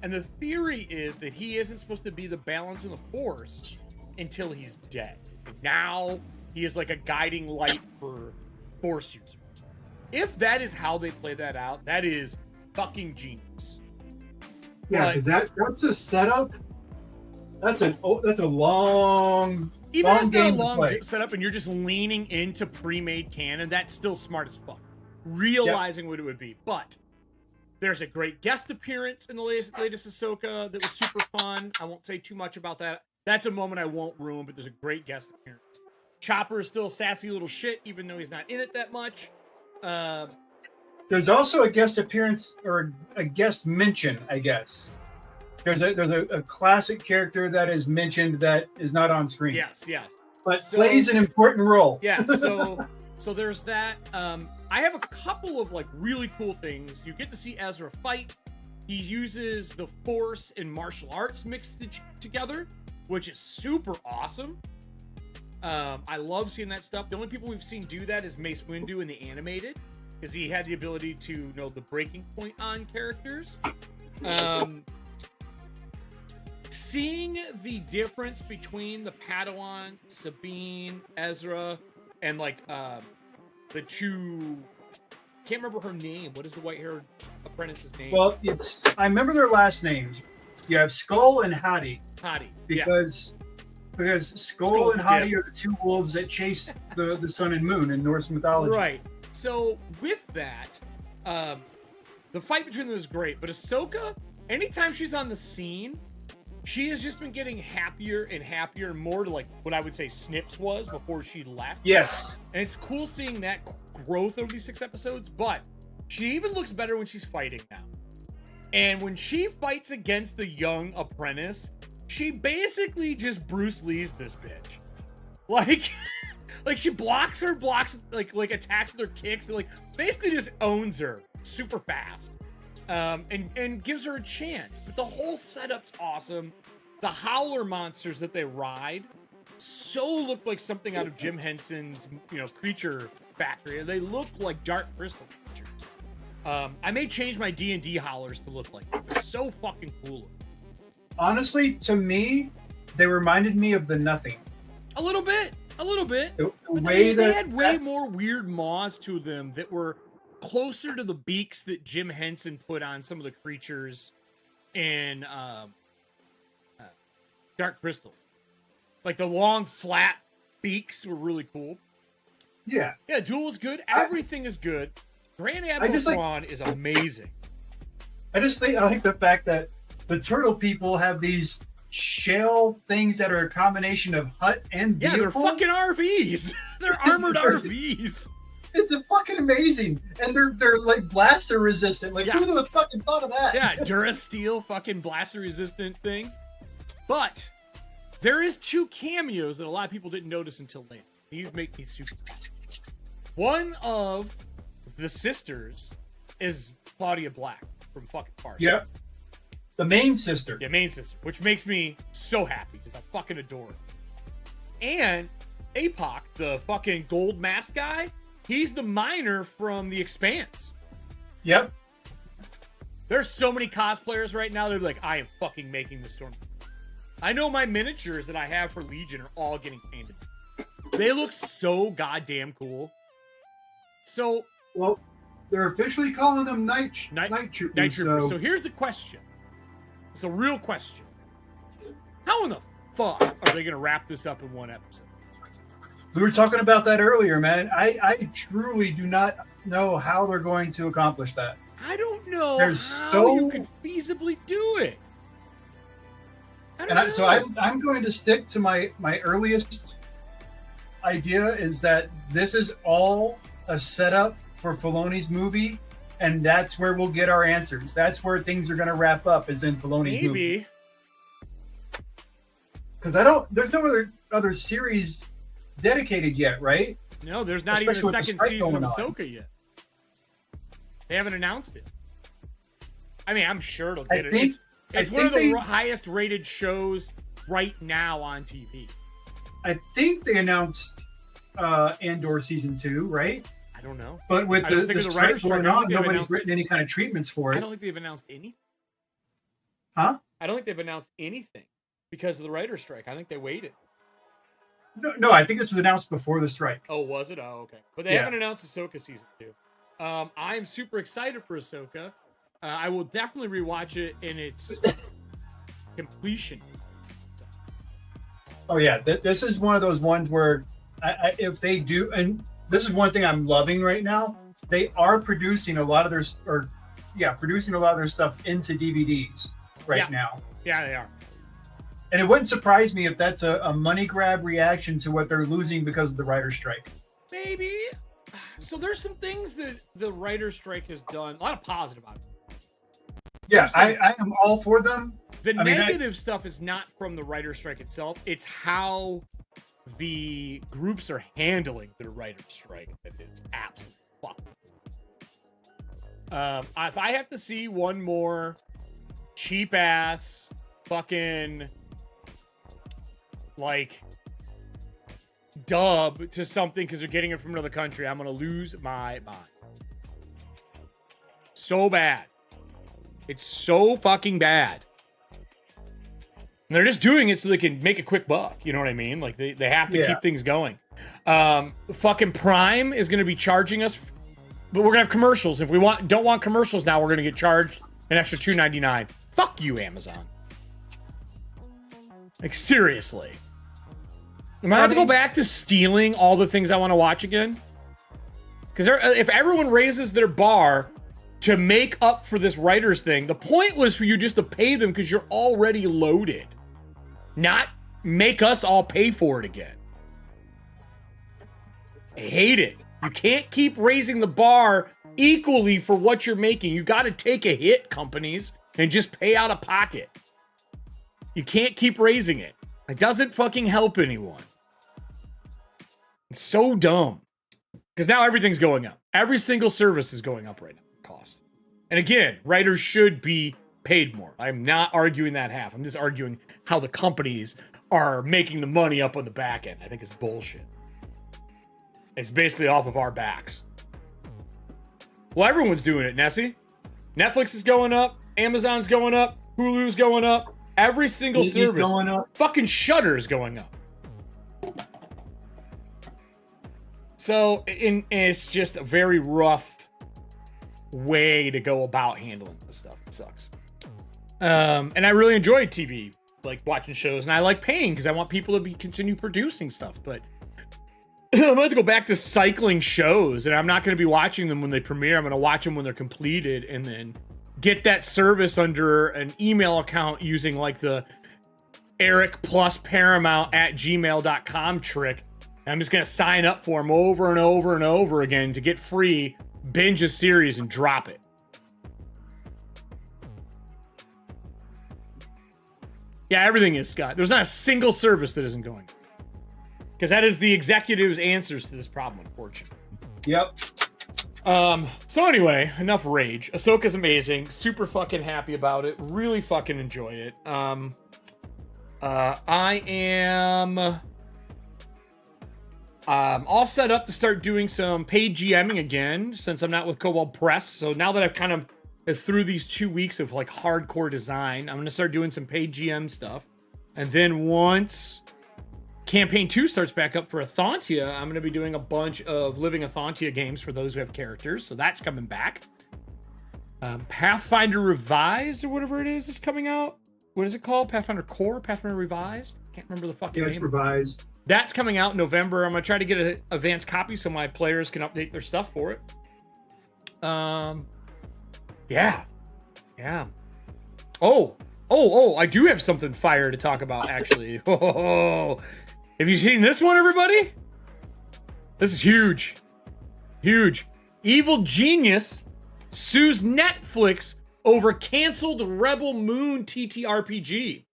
and the theory is that he isn't supposed to be the balance in the Force until he's dead. And now he is like a guiding light for Force users. If that is how they play that out, that is fucking genius. Yeah, because that's a setup. That's a long. Even if it's not a game long setup and you're just leaning into pre-made canon, that's still smart as fuck. Realizing what it would be. But there's a great guest appearance in the latest Ahsoka that was super fun. I won't say too much about that. That's a moment I won't ruin, but there's a great guest appearance. Chopper is still a sassy little shit, even though he's not in it that much. There's also a guest appearance or a guest mention, I guess. There's a classic character that is mentioned that is not on screen. Yes. But plays an important role. Yeah, so there's that. I have a couple of like really cool things. You get to see Ezra fight. He uses the Force and martial arts mixed together, which is super awesome. I love seeing that stuff. The only people we've seen do that is Mace Windu in the animated, because he had the ability to know the breaking point on characters. Seeing the difference between the Padawan, Sabine, Ezra, and like the two, can't remember her name. What is the white-haired apprentice's name? Well, I remember their last names. You have Skull and Hati. Hati, because Skull and Hati are the two wolves that chase the sun and moon in Norse mythology. Right. So with that, the fight between them is great, but Ahsoka, anytime she's on the scene, she has just been getting happier and happier, more to like what I would say Snips was before she left. Yes. And it's cool seeing that growth over these 6 episodes, but she even looks better when she's fighting now. And when she fights against the young apprentice, she basically just Bruce Lee's this bitch. Like she blocks, like attacks with her kicks, and like basically just owns her super fast. And gives her a chance. But the whole setup's awesome. The howler monsters that they ride so look like something out of Jim Henson's, creature factory. They look like dark crystal creatures. I may change my D&D howlers to look like them. They're so fucking cool. Honestly, to me, they reminded me of the Nothing. A little bit. The But way they had way more weird maws to them that were closer to the beaks that Jim Henson put on some of the creatures in Dark Crystal. Like the long, flat beaks were really cool. Yeah. Yeah, Duel is good. Everything is good. Grand Admiral Thrawn is amazing. I like the fact that the turtle people have these shell things that are a combination of hut and vehicle. Yeah, they're fucking RVs. They're armored RVs. It's fucking amazing. And they're like blaster resistant. Like, who the fucking thought of that? Yeah, Durasteel fucking blaster resistant things. But there is 2 cameos that a lot of people didn't notice until later. These make me super happy. One of the sisters is Claudia Black from fucking Farsi. Yep. The main sister. Yeah, main sister. Which makes me so happy because I fucking adore her. And Apoc, the fucking gold mask guy, he's the miner from The Expanse. Yep. There's so many cosplayers right now. They're like, I am fucking making the storm. I know my miniatures that I have for Legion are all getting painted. They look so goddamn cool. So, well, they're officially calling them night troopers. Night troopers. So here's the question. It's a real question. How in the fuck are they going to wrap this up in one episode? We were talking about that earlier, man. I truly do not know how they're going to accomplish that. I don't know how you could feasibly do it. So I'm going to stick to my earliest idea is that this is all a setup for Filoni's movie, and that's where we'll get our answers. That's where things are going to wrap up, is in Filoni's movie. Because there's no other series dedicated yet, right? No, there's not even a second season of Ahsoka yet. They haven't announced it. I mean, I'm sure it'll get it. It's one of the highest rated shows right now on TV. I think they announced Andor season 2, right? I don't know. But with the strike going on, nobody's written any kind of treatments for it. I don't think they've announced anything. Huh? I don't think they've announced anything because of the writer's strike. I think they waited. No, I think this was announced before the strike. Oh, was it? Oh, okay. But they haven't announced Ahsoka season 2. I'm super excited for Ahsoka. I will definitely rewatch it in its completion. Oh yeah, this is one of those ones where if they do, and this is one thing I'm loving right now. They are producing a lot of their stuff into DVDs now. Yeah, they are. And it wouldn't surprise me if that's a money grab reaction to what they're losing because of the writer's strike. Maybe. So there's some things that the writer's strike has done. A lot of positive on it. Yeah, I am all for them. The negative stuff is not from the writer's strike itself. It's how the groups are handling the writer's strike. It's absolute fuck. If I have to see one more cheap ass fucking like dub to something because they're getting it from another country, I'm gonna lose my mind. So bad. It's so fucking bad. And they're just doing it so they can make a quick buck. You know what I mean? Like they have to keep things going. Fucking Prime is gonna be charging us, but we're gonna have commercials. If we don't want commercials now, we're gonna get charged an extra $2.99. Fuck you, Amazon. Like seriously. Am I going to go back to stealing all the things I want to watch again? Because if everyone raises their bar to make up for this writers thing, the point was for you just to pay them because you're already loaded. Not make us all pay for it again. I hate it. You can't keep raising the bar equally for what you're making. You got to take a hit, companies, and just pay out of pocket. You can't keep raising it. It doesn't fucking help anyone. It's so dumb. Because now everything's going up. Every single service is going up right now. Cost. And again, writers should be paid more. I'm not arguing that half. I'm just arguing how the companies are making the money up on the back end. I think it's bullshit. It's basically off of our backs. Well, everyone's doing it, Nessie. Netflix is going up. Amazon's going up. Hulu's going up. Every single Disney's service. going up. Fucking Shudder's going up. So, it's just a very rough way to go about handling this stuff. It sucks. And I really enjoy TV, like watching shows, and I like paying because I want people to continue producing stuff. But I'm going to have to go back to cycling shows, and I'm not going to be watching them when they premiere. I'm going to watch them when they're completed, and then get that service under an email account using like the Eric plus Paramount at gmail.com trick. I'm just going to sign up for them over and over and over again to get free, binge a series, and drop it. Yeah, everything is, Scott. There's not a single service that isn't going. Because that is the executive's answers to this problem, unfortunately. Yep. So anyway, enough rage. Ahsoka's amazing. Super fucking happy about it. Really fucking enjoy it. I am... all set up to start doing some paid GMing again since I'm not with Cobalt Press. So now that I've kind of through these 2 weeks of like hardcore design, I'm going to start doing some paid GM stuff. And then once Campaign 2 starts back up for Athantia, I'm going to be doing a bunch of Living Athantia games for those who have characters. So that's coming back. Pathfinder Revised or whatever it is coming out. What is it called? Pathfinder Core? Pathfinder Revised? Can't remember the fucking name. It's revised. That's coming out in November. I'm going to try to get an advanced copy so my players can update their stuff for it. Yeah. Oh, I do have something fire to talk about, actually. Oh, have you seen this one, everybody? This is huge. Huge. Evil Genius sues Netflix over canceled Rebel Moon TTRPG.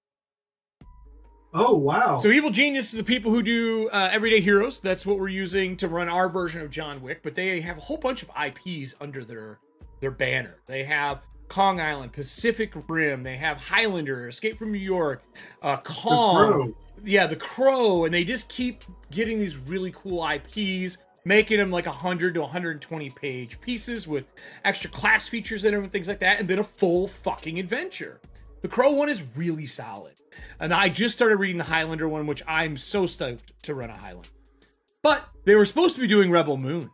Oh, wow. So Evil Genius is the people who do Everyday Heroes. That's what we're using to run our version of John Wick. But they have a whole bunch of IPs under their banner. They have Kong Island, Pacific Rim. They have Highlander, Escape from New York, Kong. The Crow. And they just keep getting these really cool IPs, making them like 100 to 120 page pieces with extra class features in them and things like that. And then a full fucking adventure. The Crow one is really solid. And I just started reading the Highlander one, which I'm so stoked to run a Highlander. But they were supposed to be doing Rebel Moon,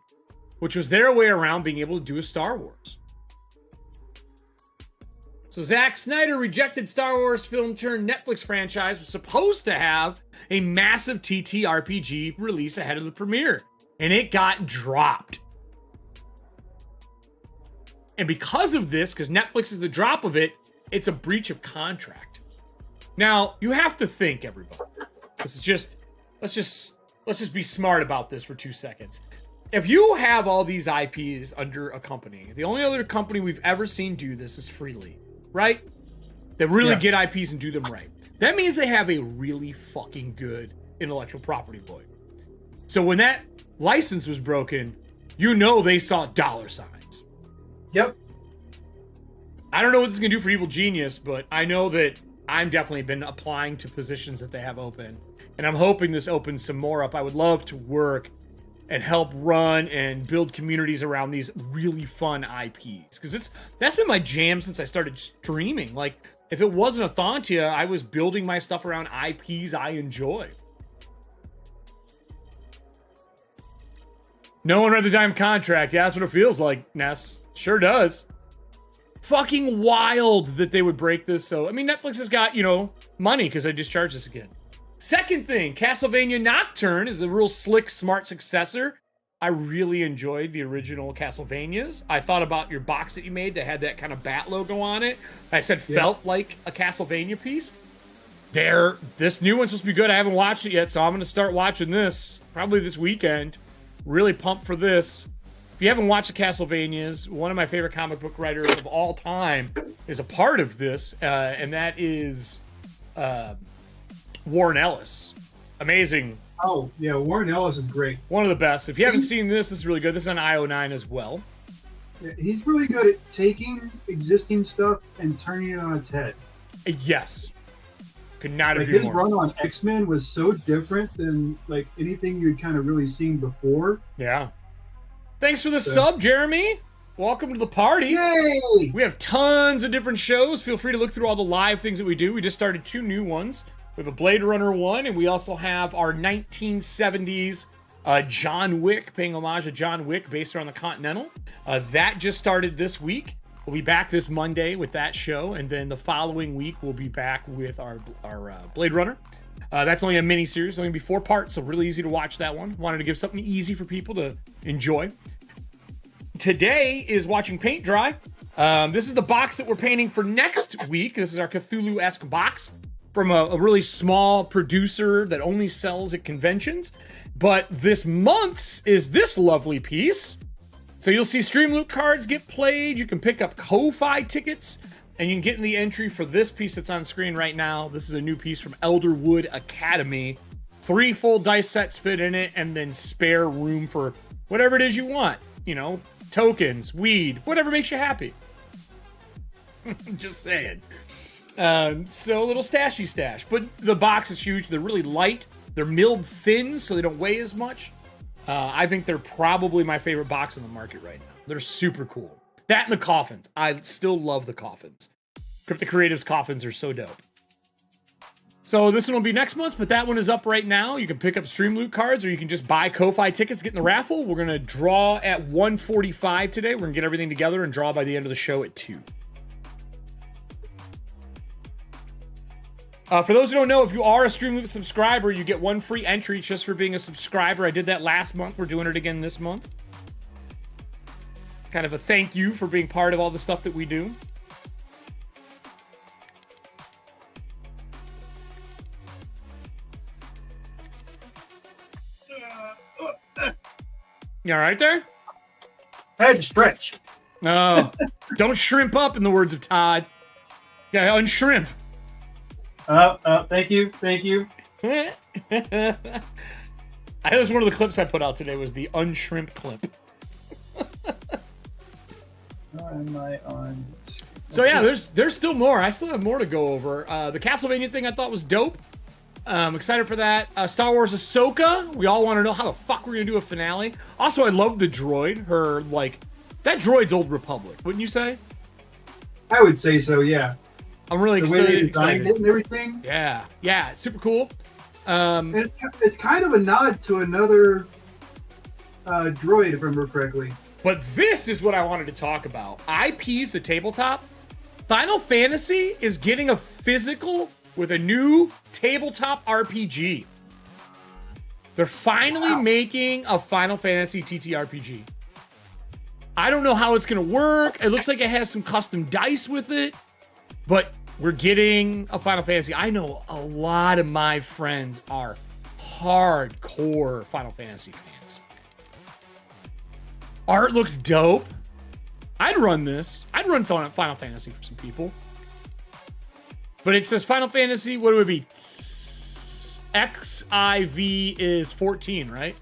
which was their way around being able to do a Star Wars. So Zack Snyder rejected Star Wars film turned Netflix franchise was supposed to have a massive TTRPG release ahead of the premiere. And it got dropped. And because of this, because Netflix is the drop of it, it's a breach of contract. Now, you have to think, everybody. Let's just be smart about this for 2 seconds. If you have all these IPs under a company, the only other company we've ever seen do this is Freely, right? They really get IPs and do them right. That means they have a really fucking good intellectual property lawyer. So when that license was broken, you know they saw dollar signs. Yep. I don't know what this is going to do for Evil Genius, but I know that I'm definitely been applying to positions that they have open. And I'm hoping this opens some more up. I would love to work and help run and build communities around these really fun IPs. Because that's been my jam since I started streaming. Like, if it wasn't a Thontia, I was building my stuff around IPs I enjoy. No one read the Dime contract. Yeah, that's what it feels like, Ness. Sure does. Fucking wild that they would break this. So, I mean, Netflix has got, money because I discharged this again. Second thing, Castlevania Nocturne is a real slick, smart successor. I really enjoyed the original Castlevanias. I thought about your box that you made that had that kind of bat logo on it. I said felt like a Castlevania piece. This new one's supposed to be good. I haven't watched it yet, so I'm going to start watching this probably this weekend. Really pumped for this. If you haven't watched the Castlevanias, one of my favorite comic book writers of all time is a part of this, and that is Warren Ellis. Amazing. Oh, yeah, Warren Ellis is great. One of the best. If you haven't seen this, this is really good. This is on IO9 as well. Yeah, he's really good at taking existing stuff and turning it on its head. Yes. Could not like agree his more. run on X-Men was so different than like anything you'd kind of really seen before. Yeah. Thanks for the sub, Jeremy. Welcome to the party. Yay! We have tons of different shows. Feel free to look through all the live things that we do. We just started 2 new ones. We have a Blade Runner one, and we also have our 1970s John Wick, paying homage to John Wick based around the Continental. That just started this week. We'll be back this Monday with that show, and then the following week we'll be back with our Blade Runner. That's only a mini-series. It's only going to be 4 parts, so really easy to watch that one. Wanted to give something easy for people to enjoy. Today is watching paint dry. This is the box that we're painting for next week. This is our Cthulhu-esque box from a really small producer that only sells at conventions. But this month's is this lovely piece. So you'll see StreamLoot cards get played. You can pick up KOFI tickets, and you can get in the entry for this piece that's on screen right now. This is a new piece from Elderwood Academy. 3 full dice sets fit in it, and then spare room for whatever it is you want. Tokens, weed, whatever makes you happy. Just saying. So a little stashy stash. But the box is huge. They're really light. They're milled thin, so they don't weigh as much. I think they're probably my favorite box on the market right now. They're super cool. That and the coffins. I still love the coffins. Cryptic Creatives coffins are so dope. So this one will be next month, but that one is up right now. You can pick up StreamLoot cards, or you can just buy KOFI tickets, get in the raffle. We're going to draw at 1:45 today. We're going to get everything together and draw by the end of the show at 2. For those who don't know, if you are a StreamLoot subscriber, you get 1 free entry just for being a subscriber. I did that last month. We're doing it again this month. Kind of a thank you for being part of all the stuff that we do. You all right there? I had to stretch. No. Don't shrimp up, in the words of Todd. Yeah, unshrimp. Thank you. That was one of the clips I put out today, was the unshrimp clip. Am I on? So yeah, there's still more. I still have more to go over. The Castlevania thing I thought was dope. I'm excited for that. Star Wars Ahsoka. We all want to know how the fuck we're gonna do a finale. Also, I love the droid. That droid's Old Republic, wouldn't you say? I would say so. Yeah. I'm really the way they excited. designed it and everything. Yeah, it's super cool. And it's kind of a nod to another droid, if I remember correctly. But this is what I wanted to talk about. IPs, the tabletop. Final Fantasy is getting a physical with a new tabletop RPG. They're finally making a Final Fantasy TTRPG. I don't know how it's going to work. It looks like it has some custom dice with it. But we're getting a Final Fantasy. I know a lot of my friends are hardcore Final Fantasy fans. Art looks dope. I'd run this. I'd run Final Fantasy for some people. But it says Final Fantasy, what would it be? XIV is 14, right?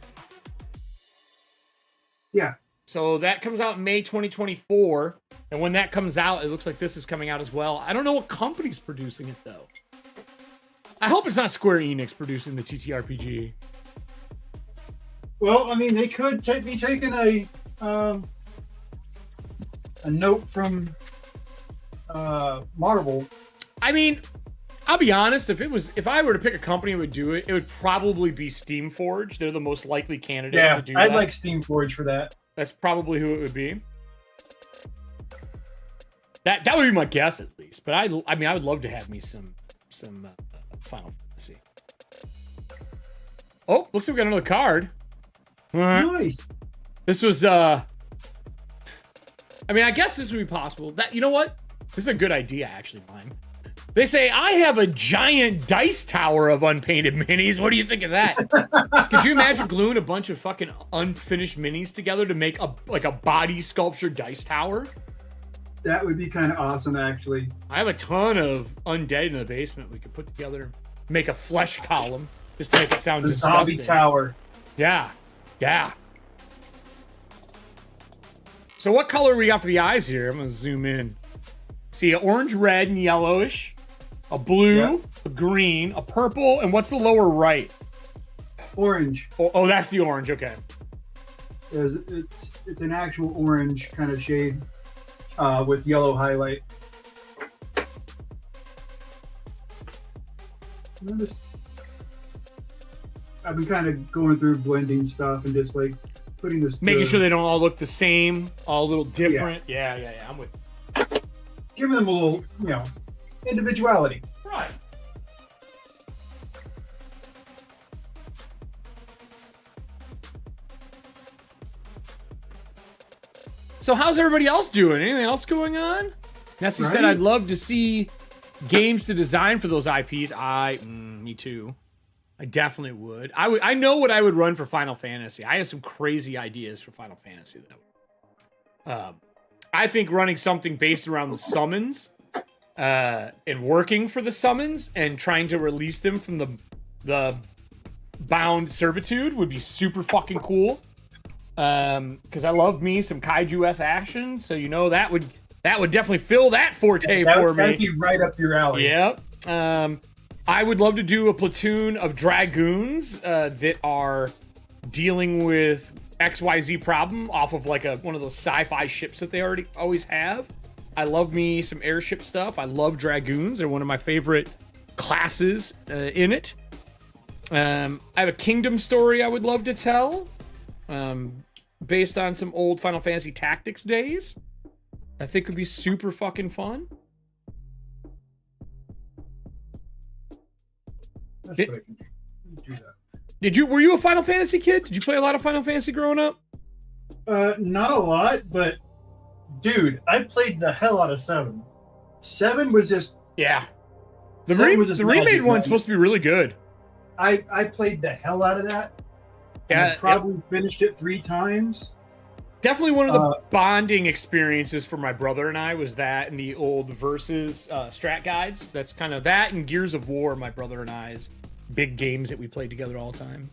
Yeah. So that comes out in May 2024. And when that comes out, it looks like this is coming out as well. I don't know what company's producing it, though. I hope it's not Square Enix producing the TTRPG. Well, I mean, they could be taking a note from Marvel. I mean, I'll be honest. If I were to pick a company that would do it, it would probably be Steamforge. They're the most likely candidate to do that. I'd like Steamforge for that. That's probably who it would be. That would be my guess, at least. But I mean, I would love to have me some Final Fantasy. Oh, looks like we got another card. Nice. This was I mean, I guess this would be possible. That, you know what? This is a good idea, actually, mine. They say, I have a giant dice tower of unpainted minis. What do you think of that? Could you imagine gluing a bunch of fucking unfinished minis together to make a body sculpture dice tower? That would be kind of awesome, actually. I have a ton of undead in the basement we could put together. Make a flesh column just to make it sound disgusting. Zombie tower. Yeah. Yeah. So what color we got for the eyes here? I'm going to zoom in. See, an orange, red, and yellowish. A blue, a green, a purple, and what's the lower right? Orange. Oh, that's the orange. Okay. It's an actual orange kind of shade with yellow highlight. I've been kind of going through blending stuff and just like putting this. Making sure they don't all look the same, all a little different. Yeah. I'm with you. Giving them a little, individuality. Right. So how's everybody else doing? Anything else going on? Nessie said, I'd love to see games to design for those IPs. Me too. I definitely would. I know what I would run for Final Fantasy. I have some crazy ideas for Final Fantasy though. I think running something based around the summons, and working for the summons and trying to release them from the bound servitude would be super fucking cool. Because I love me some Kaiju-S action, so that would definitely fill that forte for me. That'd be right up your alley. Yep. I would love to do a platoon of dragoons that are dealing with XYZ problem off of like one of those sci-fi ships that they always have. I love me some airship stuff. I love dragoons. They're one of my favorite classes in it. I have a kingdom story I would love to tell. Based on some old Final Fantasy Tactics days. I think would be super fucking fun. That's what I can do that. Were you a Final Fantasy kid? Did you play a lot of Final Fantasy growing up? Not a lot, but dude, I played the hell out of 7. 7 was just The remade one's supposed to be really good. I played the hell out of that. I probably finished it 3 times. Definitely one of the bonding experiences for my brother and I was that and the old Versus strat guides. That's kind of that and Gears of War, my brother and I's big games that we played together all the time.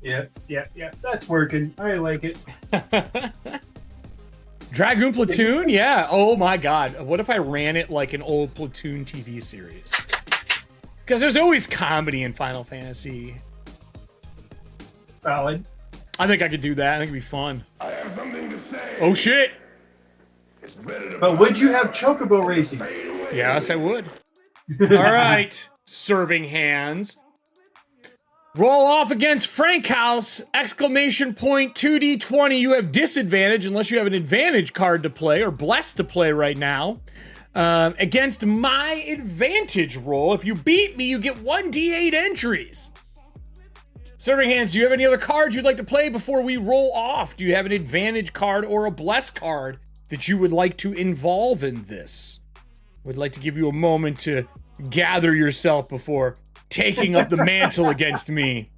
Yeah. That's working. I like it. Dragoon Platoon? Yeah. Oh my god. What if I ran it like an old Platoon TV series? Because there's always comedy in Final Fantasy. Valid. I think I could do that. I think it'd be fun. I have something to say. Oh shit. But would you have Chocobo racing? Yes, I would. Alright. Serving hands. Roll off against Frank House! Exclamation point 2d20. You have disadvantage unless you have an advantage card to play or blessed to play right now. Against my advantage roll, if you beat me, you get 1d8 entries. Serving hands, do you have any other cards you'd like to play before we roll off? Do you have an advantage card or a bless card that you would like to involve in this? Would like to give you a moment to gather yourself before taking up the mantle against me.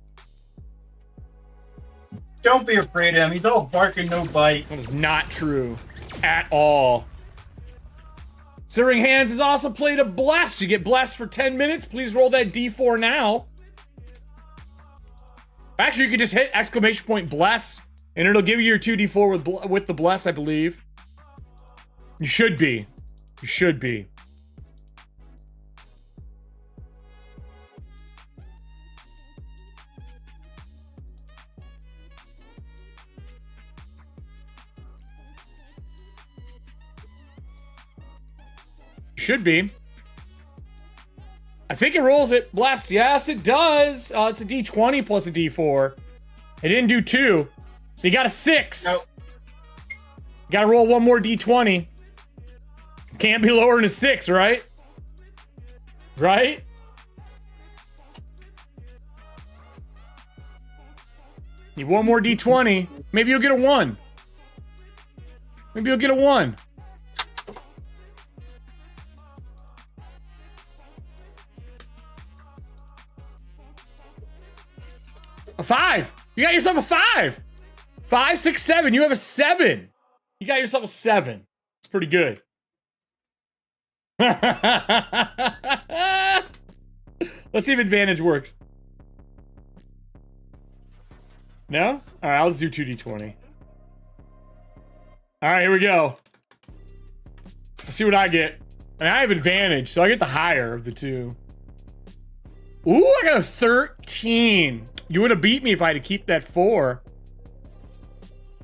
Don't be afraid of him. He's all bark and no bite. That is not true at all. Serving Hands has also played a Bless. You get blessed for 10 minutes. Please roll that D4 now. Actually, you can just hit exclamation point Bless, and it'll give you your 2D4 with the Bless, I believe. You should be. You should be. Should be. I think it rolls it. Bless. Yes, it does. It's a D20 plus a D4. It didn't do 2. So you got a 6. Nope. You got to roll one more D20. Can't be lower than a 6, right? Right? Need one more D20. Maybe you'll get a 1. Maybe you'll get a 1. A 5. You got yourself a 5. 5, 6, 7. You have a 7. You got yourself a 7. It's pretty good. Let's see if advantage works. No? All right, I'll just do 2D20. All right, here we go. Let's see what I get. I mean, I have advantage, so I get the higher of the two. Ooh, I got a 13. You would have beat me if I had to keep that 4.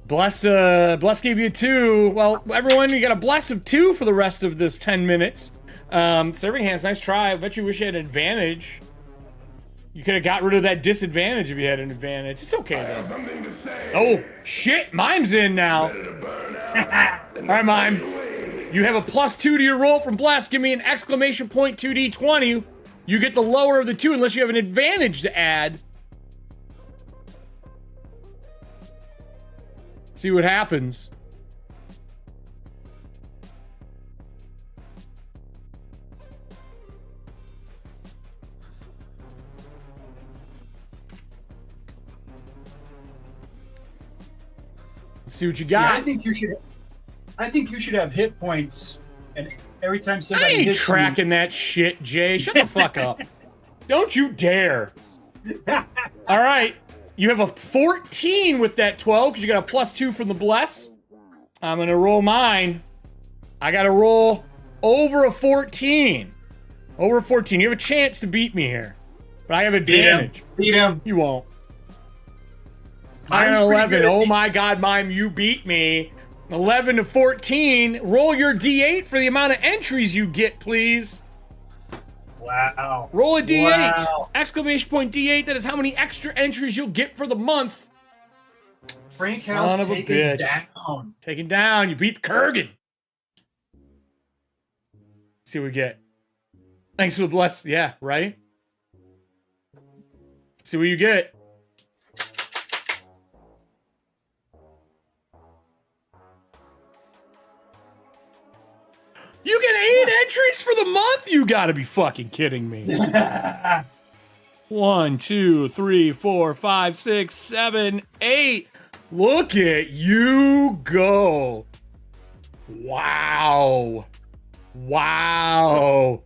Bless gave you a 2. Well, everyone, you got a bless of 2 for the rest of this 10 minutes. Serving Hands, nice try. I bet you wish you had an advantage. You could have got rid of that disadvantage if you had an advantage. It's okay, though. Oh, shit. Mime's in now. All right, Mime. You have a +2 to your roll from Bless. Give me an exclamation point 2D20. You get the lower of the 2 unless you have an advantage to add. See what happens. Let's see what you got. See, I think you should have hit points, and every time somebody I ain't hits tracking that shit, Jay. Shut the fuck up. Don't you dare. All right. You have a 14 with that 12 because you got a +2 from the Bless. I'm going to roll mine. I got to roll over a 14. Over a 14. You have a chance to beat me here. But I have advantage. Beat him. You won't. I got an 11. Oh my God, Mime, you beat me. 11 to 14. Roll your D8 for the amount of entries you get, please. Wow. Roll a D8. Wow. Exclamation point D8. That is how many extra entries you'll get for the month. Frank Son House of a taken bitch. down. Taken down. You beat the Kurgan. See what we get. Thanks for the bless. Yeah, right? See what you get. You get 8 entries for the month? You gotta be fucking kidding me. 1, 2, 3, 4, 5, 6, 7, 8. Look at you go. Wow. Wow.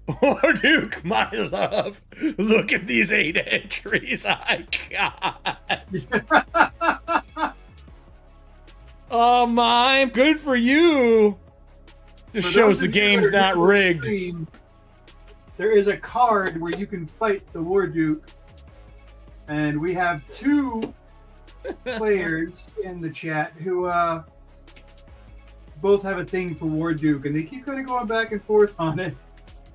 Oh, Duke, my love. Look at these 8 entries I got. Oh, Mime. Good for you. Just shows the game's not rigged. Stream, there is a card where you can fight the War Duke. And we have 2 players in the chat who both have a thing for War Duke. And they keep kind of going back and forth on it.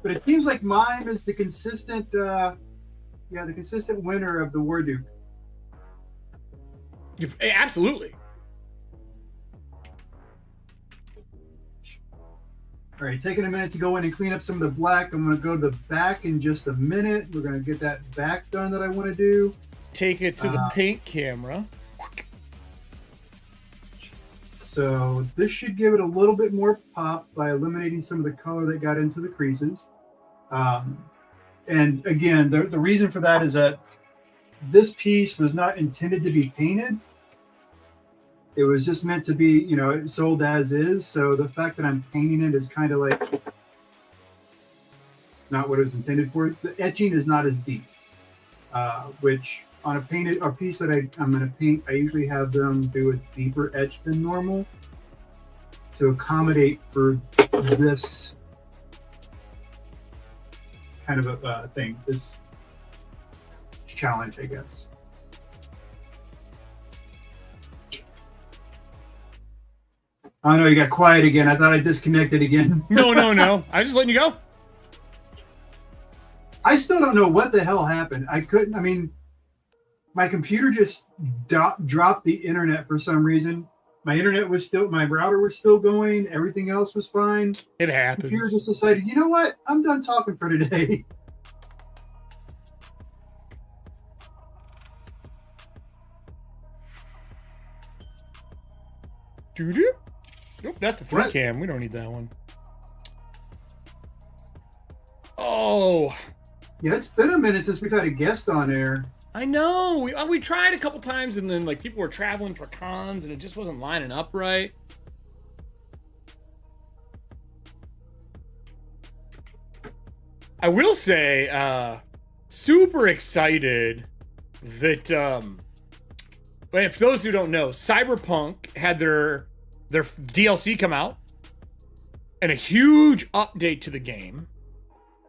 But it seems like Mime is the consistent, the consistent winner of the War Duke. Absolutely. All right, taking a minute to go in and clean up some of the black. I'm going to go to the back in just a minute. We're going to get that back done that I want to do. Take it to the paint camera. So this should give it a little bit more pop by eliminating some of the color that got into the creases. And again, the reason for that is that this piece was not intended to be painted. It was just meant to be, you know, sold as is. So the fact that I'm painting it is kind of like not what it was intended for. The etching is not as deep, which on a piece that I'm going to paint, I usually have them do a deeper etch than normal to accommodate for this kind of a thing, this challenge, I guess. Oh no, you got quiet again. I thought I disconnected again. No. I was just letting you go. I still don't know what the hell happened. I mean, my computer just dropped the internet for some reason. My router was still going. Everything else was fine. It happens. The computer just decided, you know what? I'm done talking for today. Doo-doo. Nope, that's the 3 What? cam. We don't need that one. Oh. Yeah, it's been a minute since we've had a guest on air. I know. We tried a couple times, and then like people were traveling for cons, and it just wasn't lining up right. I will say, super excited that but for those who don't know, Cyberpunk had their DLC come out and a huge update to the game.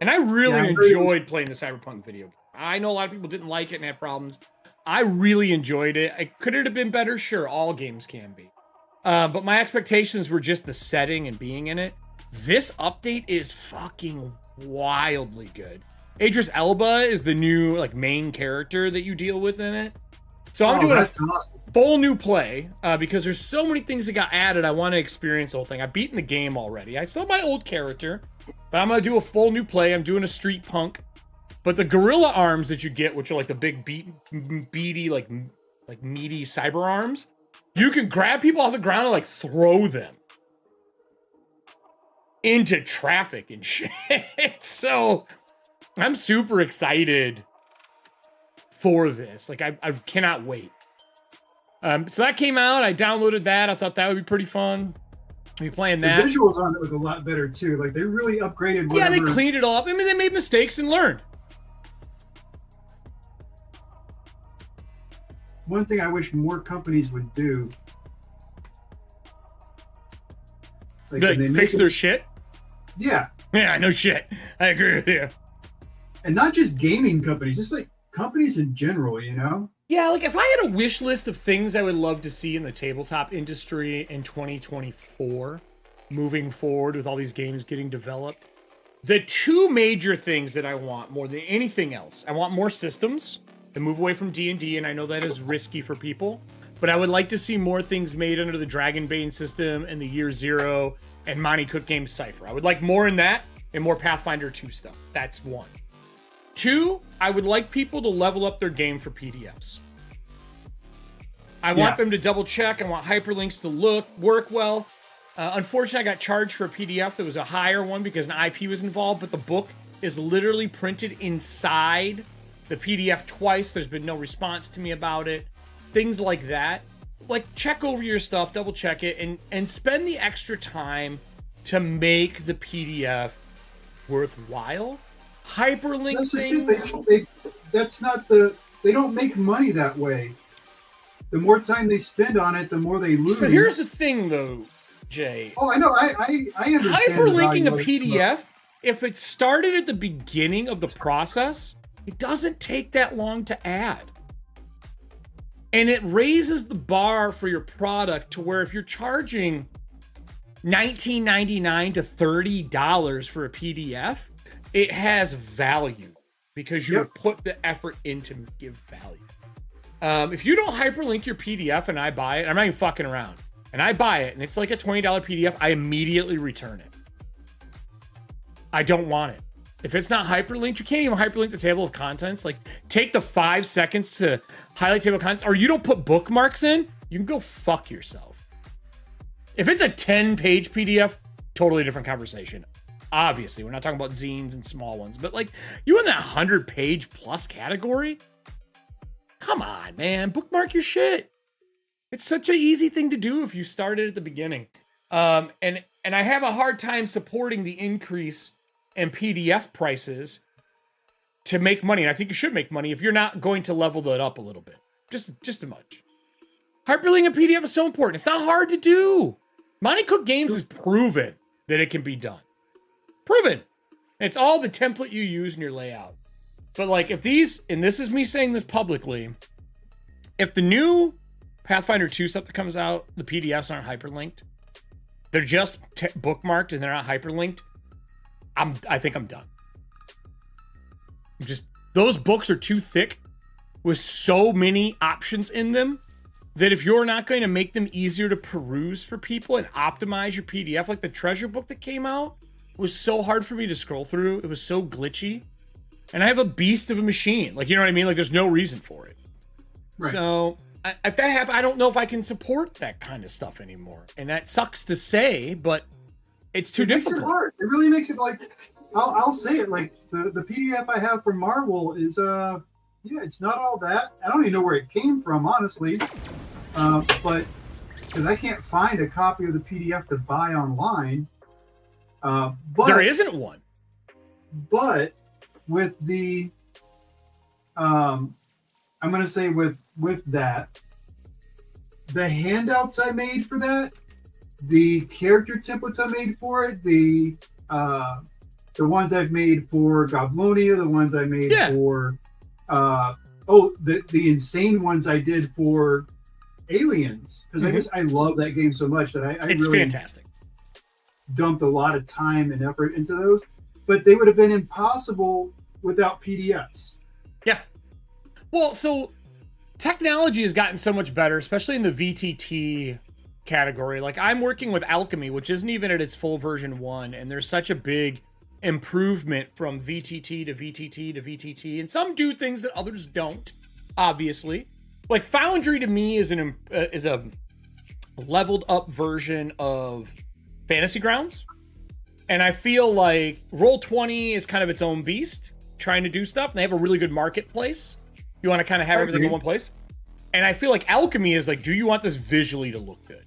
And I really enjoyed playing the Cyberpunk video game. I know a lot of people didn't like it and had problems. I really enjoyed it. Could it have been better? Sure, all games can be. But my expectations were just the setting and being in it. This update is fucking wildly good. Idris Elba is the new like main character that you deal with in it. So I'm doing a full new play because there's so many things that got added. I want to experience the whole thing. I've beaten the game already. I still have my old character, but I'm going to do a full new play. I'm doing a street punk. But the gorilla arms that you get, which are like the big beady, like meaty cyber arms, you can grab people off the ground and like throw them into traffic and shit. So I'm super excited for this. Like I cannot wait. So that came out. I downloaded that. I thought that would be pretty fun. Be playing that. The visuals on it look a lot better too. Like they really upgraded. Yeah, they cleaned it all up. I mean, they made mistakes and learned. One thing I wish more companies would do, like they fix their shit. Yeah. Yeah, no shit. I agree with you. And not just gaming companies, just like companies in general, you know? Yeah, like if I had a wish list of things I would love to see in the tabletop industry in 2024, moving forward with all these games getting developed, the two major things that I want more than anything else, I want more systems to move away from D&D, and I know that is risky for people, but I would like to see more things made under the Dragonbane system and the Year Zero and Monty Cook Games Cypher. I would like more in that and more Pathfinder 2 stuff. That's one. Two, I would like people to level up their game for PDFs. I want them to double check. I want hyperlinks to work well. Unfortunately, I got charged for a PDF that was a higher one because an IP was involved, but the book is literally printed inside the PDF twice. There's been no response to me about it. Things like that. Like, check over your stuff, double check it, and spend the extra time to make the PDF worthwhile. Hyperlink things. They don't make money that way. The more time they spend on it, the more they lose. So here's the thing, though, Jay. Oh, I know. I understand. Hyperlinking a PDF, if it started at the beginning of the process, it doesn't take that long to add. And it raises the bar for your product to where if you're charging $19.99 to $30 for a PDF, it has value because you put the effort in to give value. If you don't hyperlink your PDF and I buy it, I'm not even fucking around, and I buy it and it's like a $20 PDF, I immediately return it. I don't want it. If it's not hyperlinked, you can't even hyperlink the table of contents. Like, take the 5 seconds to highlight table of contents, or you don't put bookmarks in, you can go fuck yourself. If it's a 10-page PDF, totally different conversation. Obviously, we're not talking about zines and small ones, but like, you in that 100-page plus category? Come on, man. Bookmark your shit. It's such an easy thing to do if you started at the beginning. And I have a hard time supporting the increase in PDF prices to make money. And I think you should make money if you're not going to level that up a little bit. Just a much. Hyperlinking a PDF is so important. It's not hard to do. Monty Cook Games has proven that it can be done. Proven. It's all the template you use in your layout. But like if these, and this is me saying this publicly, if the new Pathfinder 2 stuff that comes out, the PDFs aren't hyperlinked, they're just bookmarked and they're not hyperlinked, I think I'm done. Those books are too thick with so many options in them that if you're not going to make them easier to peruse for people and optimize your PDF, like the treasure book that came out was so hard for me to scroll through. It was so glitchy. And I have a beast of a machine. Like, you know what I mean? Like, there's no reason for it. Right. So, if that happens, I don't know if I can support that kind of stuff anymore. And that sucks to say, but it's too difficult. Makes it hard. It really makes it like, I'll say it, like, the PDF I have from Marvel is, yeah, it's not all that. I don't even know where it came from, honestly. But, because I can't find a copy of the PDF to buy online. But there isn't one. But with the, I'm going to say with that, the handouts I made for that, the character templates I made for it, the ones I've made for Goblonia, the ones I made for, the insane ones I did for Aliens, because I guess I love that game so much that it's really fantastic. Dumped a lot of time and effort into those, but they would have been impossible without PDFs. Yeah. Well, so technology has gotten so much better, especially in the VTT category. Like I'm working with Alchemy, which isn't even at its full version 1, and there's such a big improvement from VTT to VTT to VTT, and some do things that others don't, obviously. Like Foundry to me is a leveled up version of Fantasy Grounds. And I feel like Roll20 is kind of its own beast, trying to do stuff. And they have a really good marketplace. You want to kind of have everything in one place. And I feel like Alchemy is like, do you want this visually to look good?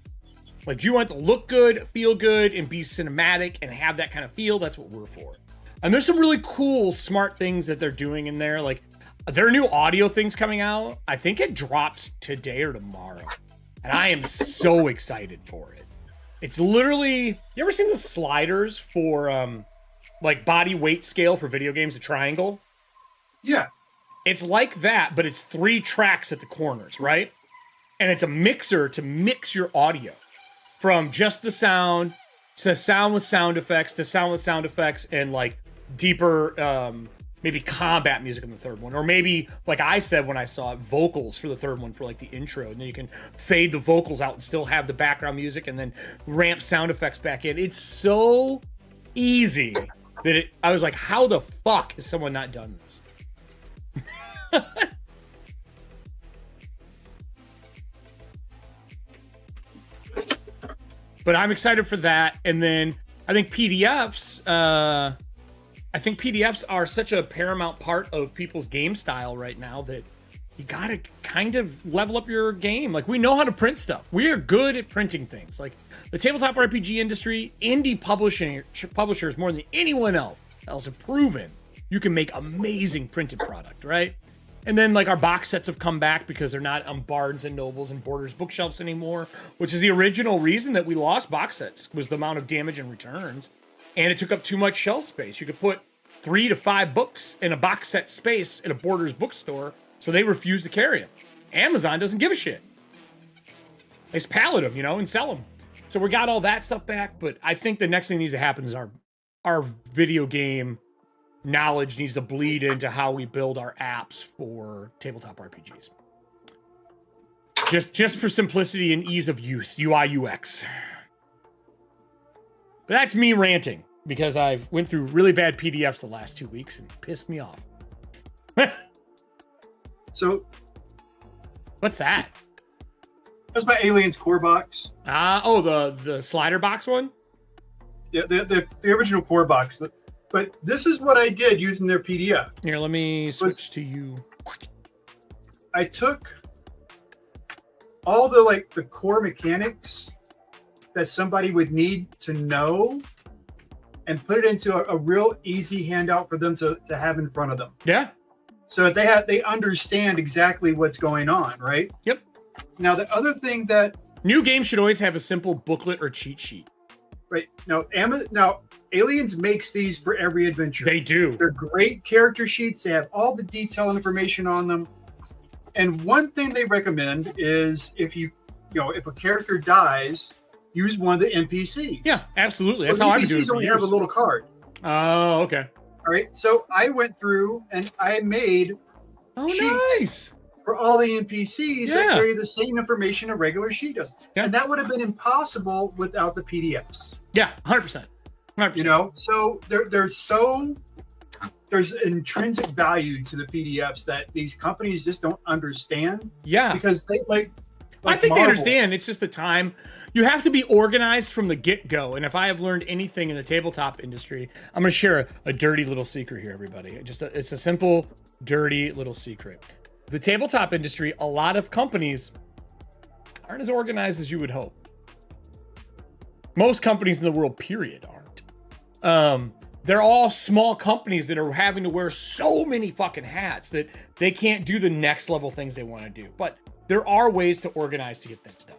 Like, do you want it to look good, feel good, and be cinematic and have that kind of feel? That's what we're for. And there's some really cool, smart things that they're doing in there. Like, there are new audio things coming out. I think it drops today or tomorrow. And I am so excited for it. It's literally, you ever seen the sliders for like body weight scale for video games, the triangle? Yeah. It's like that, but it's 3 tracks at the corners, right? And it's a mixer to mix your audio from just the sound to sound with sound effects to sound with sound effects and like deeper maybe combat music in the third one, or maybe like I said when I saw it, vocals for the third one for like the intro, and then you can fade the vocals out and still have the background music and then ramp sound effects back in. It's so easy that I was like, how the fuck has someone not done this? But I'm excited for that. And then I think PDFs are such a paramount part of people's game style right now that you gotta kind of level up your game. Like, we know how to print stuff. We are good at printing things. Like, the tabletop RPG industry, indie publishers more than anyone else have proven you can make amazing printed product, right? And then, like, our box sets have come back because they're not on Barnes and Nobles and Borders bookshelves anymore, which is the original reason that we lost box sets, was the amount of damage and returns. And it took up too much shelf space. You could put 3 to 5 books in a box set space in a Borders bookstore, so they refuse to carry them. Amazon doesn't give a shit. They just pallet them, and sell them. So we got all that stuff back, but I think the next thing needs to happen is our video game knowledge needs to bleed into how we build our apps for tabletop RPGs. Just for simplicity and ease of use, UI, UX. But that's me ranting, because I've went through really bad PDFs the last 2 weeks and pissed me off. So, what's that? That's my Aliens core box. The slider box one? Yeah, the original core box. But this is what I did using their PDF. Here, let me switch to you. I took all the like the core mechanics that somebody would need to know and put it into a real easy handout for them to have in front of them. Yeah. So that they understand exactly what's going on, right? Yep. Now, the other thing that new games should always have a simple booklet or cheat sheet. Right. Now, Aliens makes these for every adventure. They do. They're great character sheets. They have all the detailed information on them. And one thing they recommend is if if a character dies, use one of the NPCs. Yeah, absolutely. That's how I've been doing it NPCs for only years. have a little card. Oh, okay. All right. So I went through and I made sheets for all the NPCs that carry the same information a regular sheet does. Yeah. And that would have been impossible without the PDFs. Yeah, 100%. 100%. You know, so there's intrinsic value to the PDFs that these companies just don't understand. Yeah. Because they I think they understand. It's just the time. You have to be organized from the get-go. And if I have learned anything in the tabletop industry, I'm going to share a dirty little secret here, everybody. It's a simple, dirty little secret. The tabletop industry, a lot of companies aren't as organized as you would hope. Most companies in the world, period, aren't. They're all small companies that are having to wear so many fucking hats that they can't do the next level things they want to do. But there are ways to organize to get things done.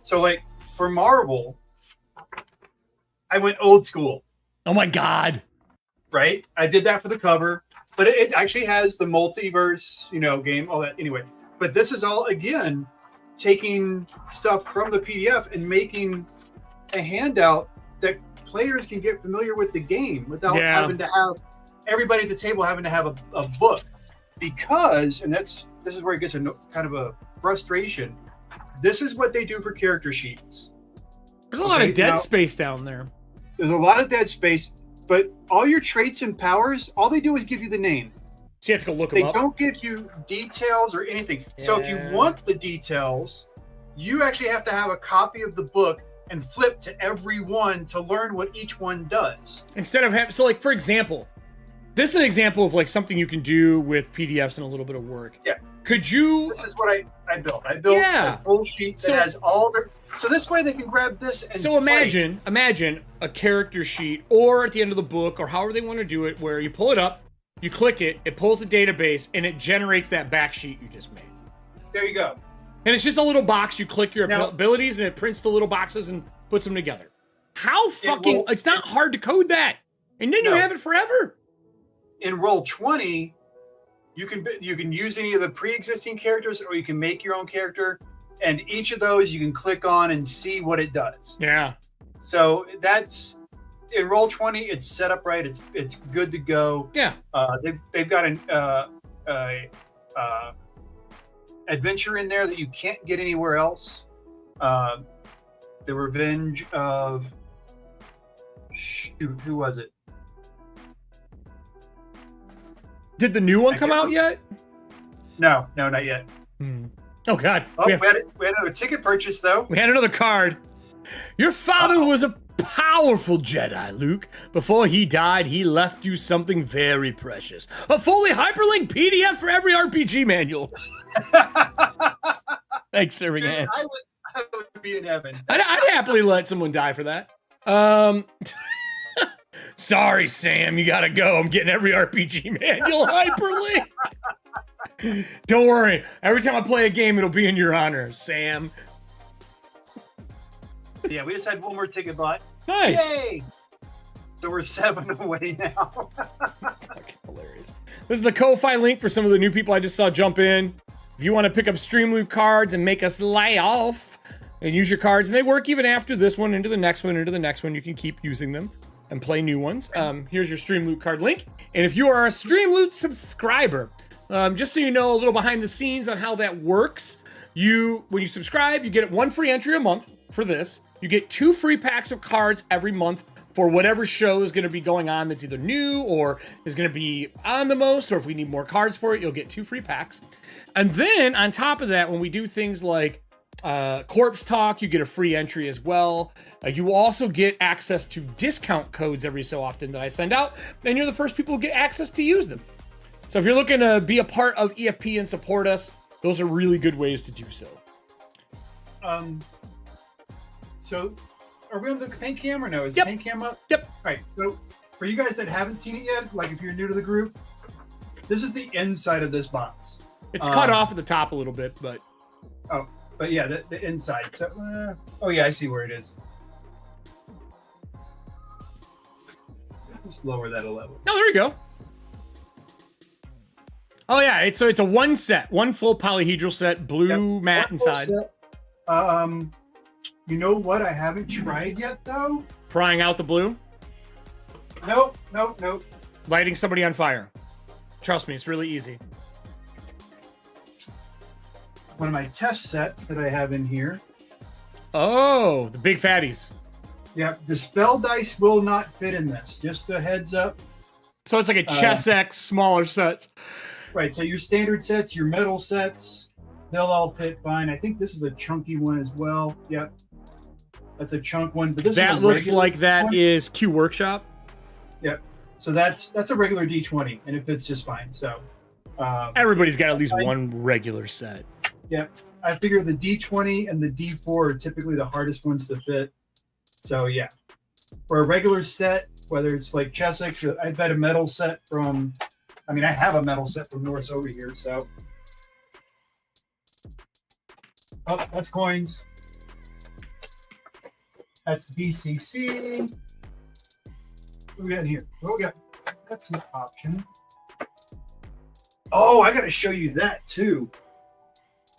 So, like, for Marvel, I went old school. Oh, my God. Right? I did that for the cover. But it actually has the multiverse, game, all that. Anyway, but this is all, again, taking stuff from the PDF and making a handout that players can get familiar with the game without having to have everybody at the table having to have a book. Because, and this is where it gets kind of a frustration, this is what they do for character sheets. There's a lot of dead space down there. There's a lot of dead space. But all your traits and powers, all they do is give you the name. So you have to go look them up. They don't give you details or anything. Yeah. So if you want the details, you actually have to have a copy of the book and flip to every one to learn what each one does. Instead of having, so like, for example, this is an example of like something you can do with PDFs and a little bit of work. Yeah. Could you? This is what I built. I built a full sheet that has all their. So this way they can grab this and. So imagine a character sheet, or at the end of the book, or however they want to do it, where you pull it up, you click it, it pulls a database, and it generates that back sheet you just made. There you go. And it's just a little box. You click your abilities, and it prints the little boxes and puts them together. How fucking? It's not hard to code that, and then you have it forever. In Roll20. You can use any of the pre-existing characters, or you can make your own character, and each of those you can click on and see what it does. Yeah. So that's in Roll20. It's set up right. It's good to go. Yeah. They've got an adventure in there that you can't get anywhere else. The Revenge of who was it? Did the new one come out yet? No, not yet. Oh, God. We had another ticket purchase, though. We had another card. Your father was a powerful Jedi, Luke. Before he died, he left you something very precious. A fully hyperlinked PDF for every RPG manual. Thanks, Serving Hands. I would be in heaven. I'd happily let someone die for that. Sorry, Sam, you gotta go. I'm getting every RPG manual hyperlinked. Don't worry. Every time I play a game, it'll be in your honor, Sam. Yeah, we just had one more ticket bought. Nice. Yay! So we're 7 away now. Fucking hilarious. This is the KOFI link for some of the new people I just saw jump in. If you want to pick up StreamLoot cards and make us lay off and use your cards, and they work even after this one, into the next one, you can keep using them and play new ones. Here's your StreamLoot card link. And if you are a StreamLoot subscriber, just so you know a little behind the scenes on how that works, when you subscribe, you get 1 free entry a month for this. You get 2 free packs of cards every month for whatever show is going to be going on that's either new or is going to be on the most, or if we need more cards for it, you'll get 2 free packs. And then on top of that, when we do things like Corpse Talk, you get a free entry as well. You also get access to discount codes every so often that I send out, and you're the first people who get access to use them. So if you're looking to be a part of EFP and support us, those are really good ways to do so. So are we on the paint cam or no? Is Yep. the paint cam up? Yep. All right. So for you guys that haven't seen it yet, like if you're new to the group, this is the inside of this box. It's cut off at the top a little bit, but But yeah, the inside. So, oh yeah, I see where it is. Just lower that a level. oh, there you go. Oh yeah, it's a one set, one full polyhedral set, blue matte One full inside. set. You know what? I haven't tried yet though. Prying out the blue, Nope. lighting somebody on fire. Trust me, it's really easy. One of my test sets that I have in here. Oh, the big fatties. Yep, the spell dice will not fit in this. Just a heads up. So it's like a chess X smaller set. Right, so your standard sets, your metal sets, they'll all fit fine. I think this is a chunky one as well. Yep, that's a chunk one. But this That is a looks regular like that one. is Q Workshop. Yep. So that's a regular D20, and it fits just fine. So Everybody's got at least one regular set. Yep. I figure the D20 and the D4 are typically the hardest ones to fit. So yeah, for a regular set, whether it's like Chessex, I bet a metal set from, I mean, I have a metal set from Norse over here. So, oh, that's coins. That's BCC. What we got in here? What we got? Got some option. Oh, I got to show you that too.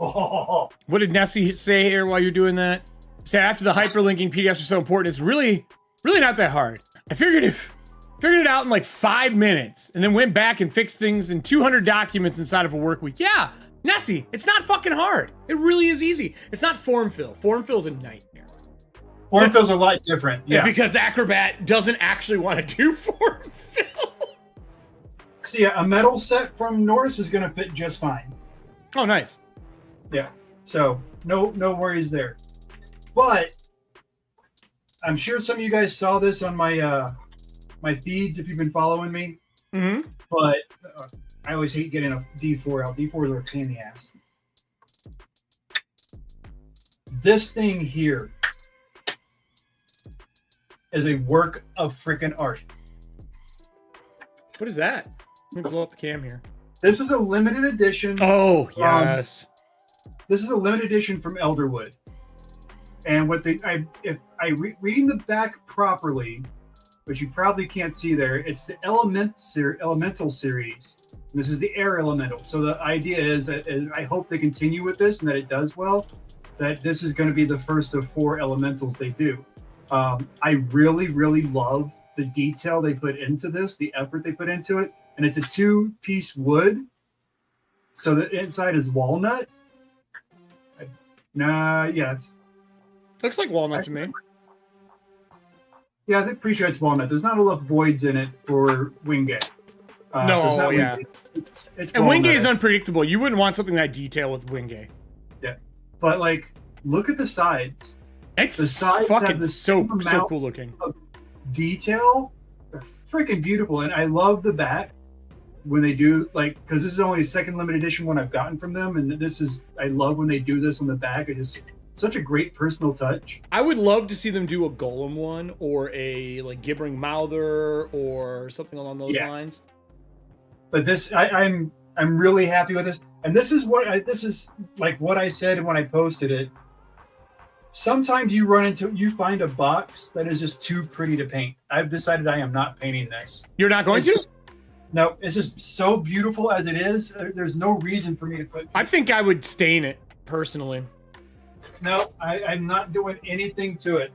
Oh. What did Nessie say here while you're doing that? Say after the hyperlinking PDFs are so important, it's really not that hard. I figured it out in like 5 minutes and then went back and fixed things in 200 documents inside of a work week. Yeah, Nessie, it's not fucking hard. It really is easy. It's not form fill. Form fill is a nightmare. Form fill's a lot different. Yeah. Because Acrobat doesn't actually want to do form fill. So yeah, a metal set from Norse is going to fit just fine. Oh, nice. Yeah. So no worries there. But I'm sure some of you guys saw this on my my feeds if you've been following me. Mm-hmm. But I always hate getting a D4 out. D4s are a pain in the ass. This thing here is a work of freaking art. What is that? Let me blow up the cam here. This is a limited edition. Oh, yes. This is a limited edition from Elderwood. And what reading the back properly, which you probably can't see there, it's the Elemental series. This is the Air Elemental. So the idea is that I hope they continue with this and that it does well, that this is going to be the first of 4 elementals they do. I really, really love the detail they put into this, the effort they put into it. And it's a 2-piece wood. So the inside is walnut. Yeah, it's Looks like walnut to me. Yeah, I'm pretty sure it's walnut. There's not a lot of voids in it for Wingate. No, so it's not yeah. Wingate. It's And walnut. Wingate is unpredictable. You wouldn't want something that detail with Wingate. Yeah, but like, look at the sides. It's The sides fucking have the so same amount cool looking. of detail. They're freaking beautiful, and I love the back when they do, like, because this is only the second limited edition one I've gotten from them, and I love when they do this on the back. It is such a great personal touch. I would love to see them do a Golem one or a like Gibbering Mouther or something along those lines. But this, I'm really happy with this, and this is what I said when I posted it. Sometimes you find a box that is just too pretty to paint. I've decided I am not painting this. You're not going to? No, it's just so beautiful as it is. There's no reason for me to put. I think I would stain it personally. No, I'm not doing anything to it.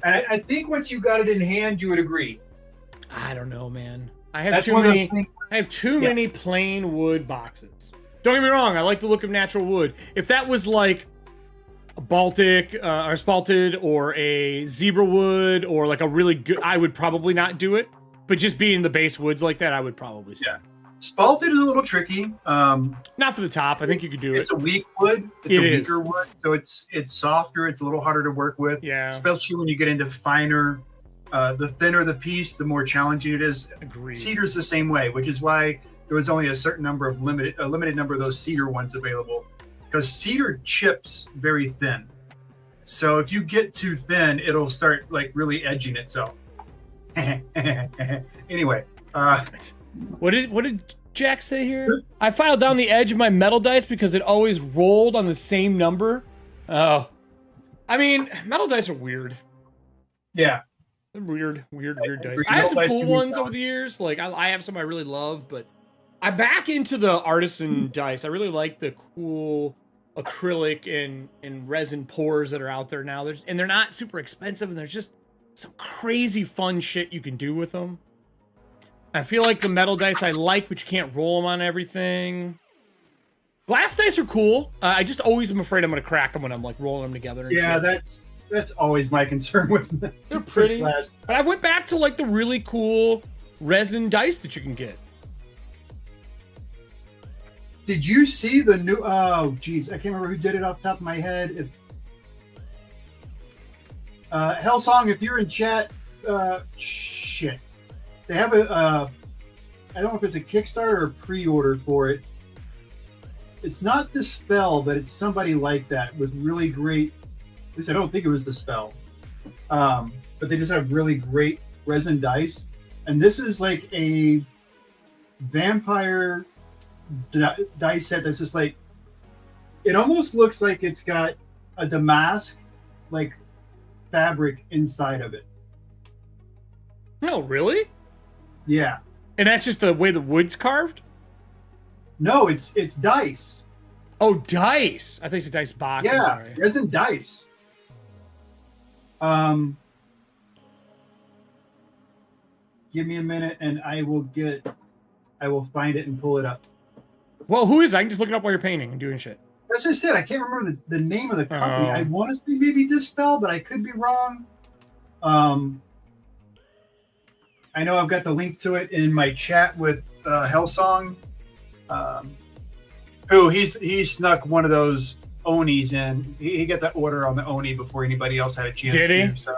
And I think once you got it in hand, you would agree. I don't know, man. I have That's too one of those many. things. I have too many plain wood boxes. Don't get me wrong. I like the look of natural wood. If that was like a Baltic or spalted or a zebra wood or like a really good, I would probably not do it. But just being the base woods like that, I would probably say. Yeah. Spalted is a little tricky. Not for the top. I think you could do it. It's a weak wood. It's It a is. weaker wood, so it's softer. It's a little harder to work with. Yeah. Especially when you get into finer. The thinner the piece, the more challenging it is. Agreed. Cedar's the same way, which is why there was only a certain number of limited number of those cedar ones available, because cedar chips very thin. So if you get too thin, it'll start like really edging itself. Anyway, what did Jack say here? I filed down the edge of my metal dice because it always rolled on the same number. Oh, I mean, metal dice are weird. Yeah, they're weird dice. I have some cool ones over the years. Like I have some I really love, but I'm back into the artisan dice. I really like the cool acrylic and resin pours that are out there now. And they're not super expensive, and there's just some crazy fun shit you can do with them. I feel like the metal dice I like, but you can't roll them on everything. Glass dice are cool. I just always am afraid I'm going to crack them when I'm like rolling them together. And yeah, shit. that's always my concern with them. They're pretty. But I went back to like the really cool resin dice that you can get. Did you see the new? Oh, geez, I can't remember who did it off the top of my head. If Hellsong, if you're in chat, shit, they have a. I don't know if it's a Kickstarter or a pre-order for it. It's not the Spell, but it's somebody like that with really great. At least I don't think it was the Spell, but they just have really great resin dice, and this is like a vampire dice set that's just like, it almost looks like it's got a damask like fabric inside of it. Oh, really? Yeah. And that's just the way the wood's carved? No, it's dice. Oh, dice. I think it's a dice box. Yeah, I'm sorry. resin dice. Give me a minute and I will find it and pull it up. Well, who is it? I can just look it up while you're painting and doing shit. That's just it. I can't remember the name of the company. I want to say maybe Dispel, but I could be wrong. I know I've got the link to it in my chat with Hellsong. Who he snuck one of those Onis in. He got that order on the Oni before anybody else had a chance to. Did he? So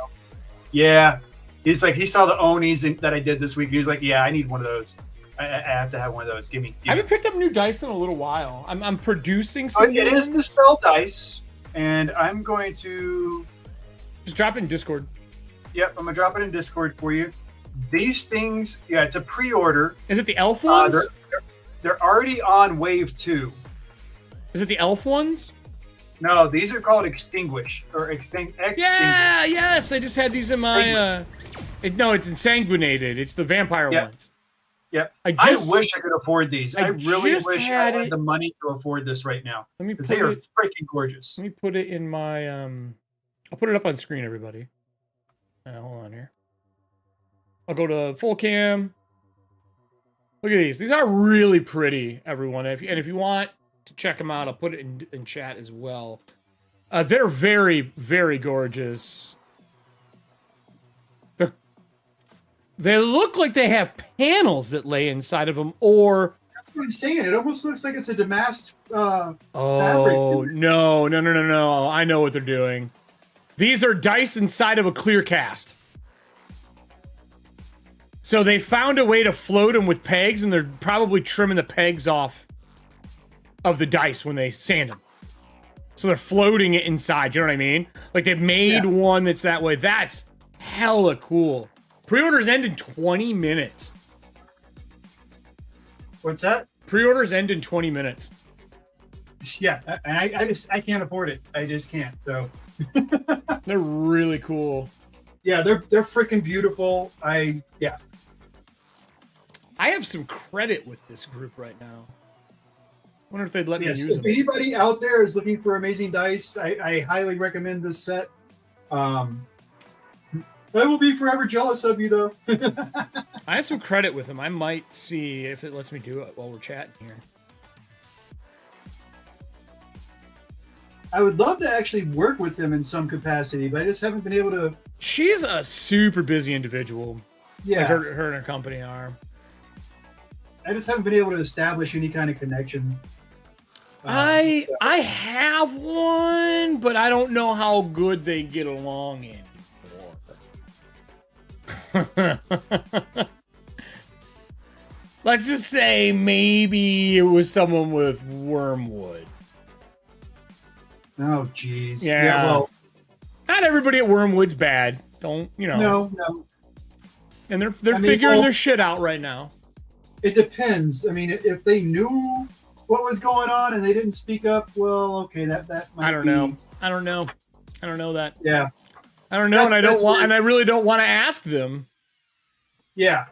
yeah, he's like, he saw the Onis that I did this week. And he was like, yeah, I need one of those. I have to have one of those. Give me. I haven't picked up new dice in a little while. I'm producing some. It is the Spell dice, and I'm going to just drop it in Discord. Yep, I'm gonna drop it in Discord for you. These things, yeah, it's a pre-order. Is it the elf ones? They're already on wave 2. Is it the elf ones? No, these are called Extinguish or Extinguish. Yeah, yes, I just had these in my. No, it's Ensanguinated. It's the vampire ones. Yep. I wish I could afford these. I really wish I had the money to afford this right now. Because they are freaking gorgeous. Let me put it in my. I'll put it up on screen, everybody. Hold on here. I'll go to full cam. Look at these. These are really pretty, everyone. And if you want to check them out, I'll put it in chat as well. They're very, very gorgeous. They look like they have panels that lay inside of them, or... That's what I'm saying. It almost looks like it's a damasked fabric. Oh, no. I know what they're doing. These are dice inside of a clear cast. So they found a way to float them with pegs, and they're probably trimming the pegs off of the dice when they sand them. So they're floating it inside, you know what I mean? Like they've made one that's that way. That's hella cool. Pre-orders end in 20 minutes. What's that? Pre-orders end in 20 minutes. Yeah, and I can't afford it. I just can't. So they're really cool. Yeah, they're freaking beautiful. I have some credit with this group right now. Wonder if they'd let me use them. If anybody out there is looking for amazing dice, I highly recommend this set. I will be forever jealous of you, though. I have some credit with them. I might see if it lets me do it while we're chatting here. I would love to actually work with them in some capacity, but I just haven't been able to. She's a super busy individual. Yeah. Like her and her company are. I just haven't been able to establish any kind of connection. I have one, but I don't know how good they get along anymore. Let's just say maybe it was someone with wormwood. Oh, geez. Yeah. Well, Not everybody at Wormwood's bad. Don't, you know. No. And they're figuring their shit out right now. It depends. I mean, if they knew what was going on and they didn't speak up, well, okay, that might I don't know. I don't know that. Yeah. I don't know, and I really don't want to ask them. Yeah.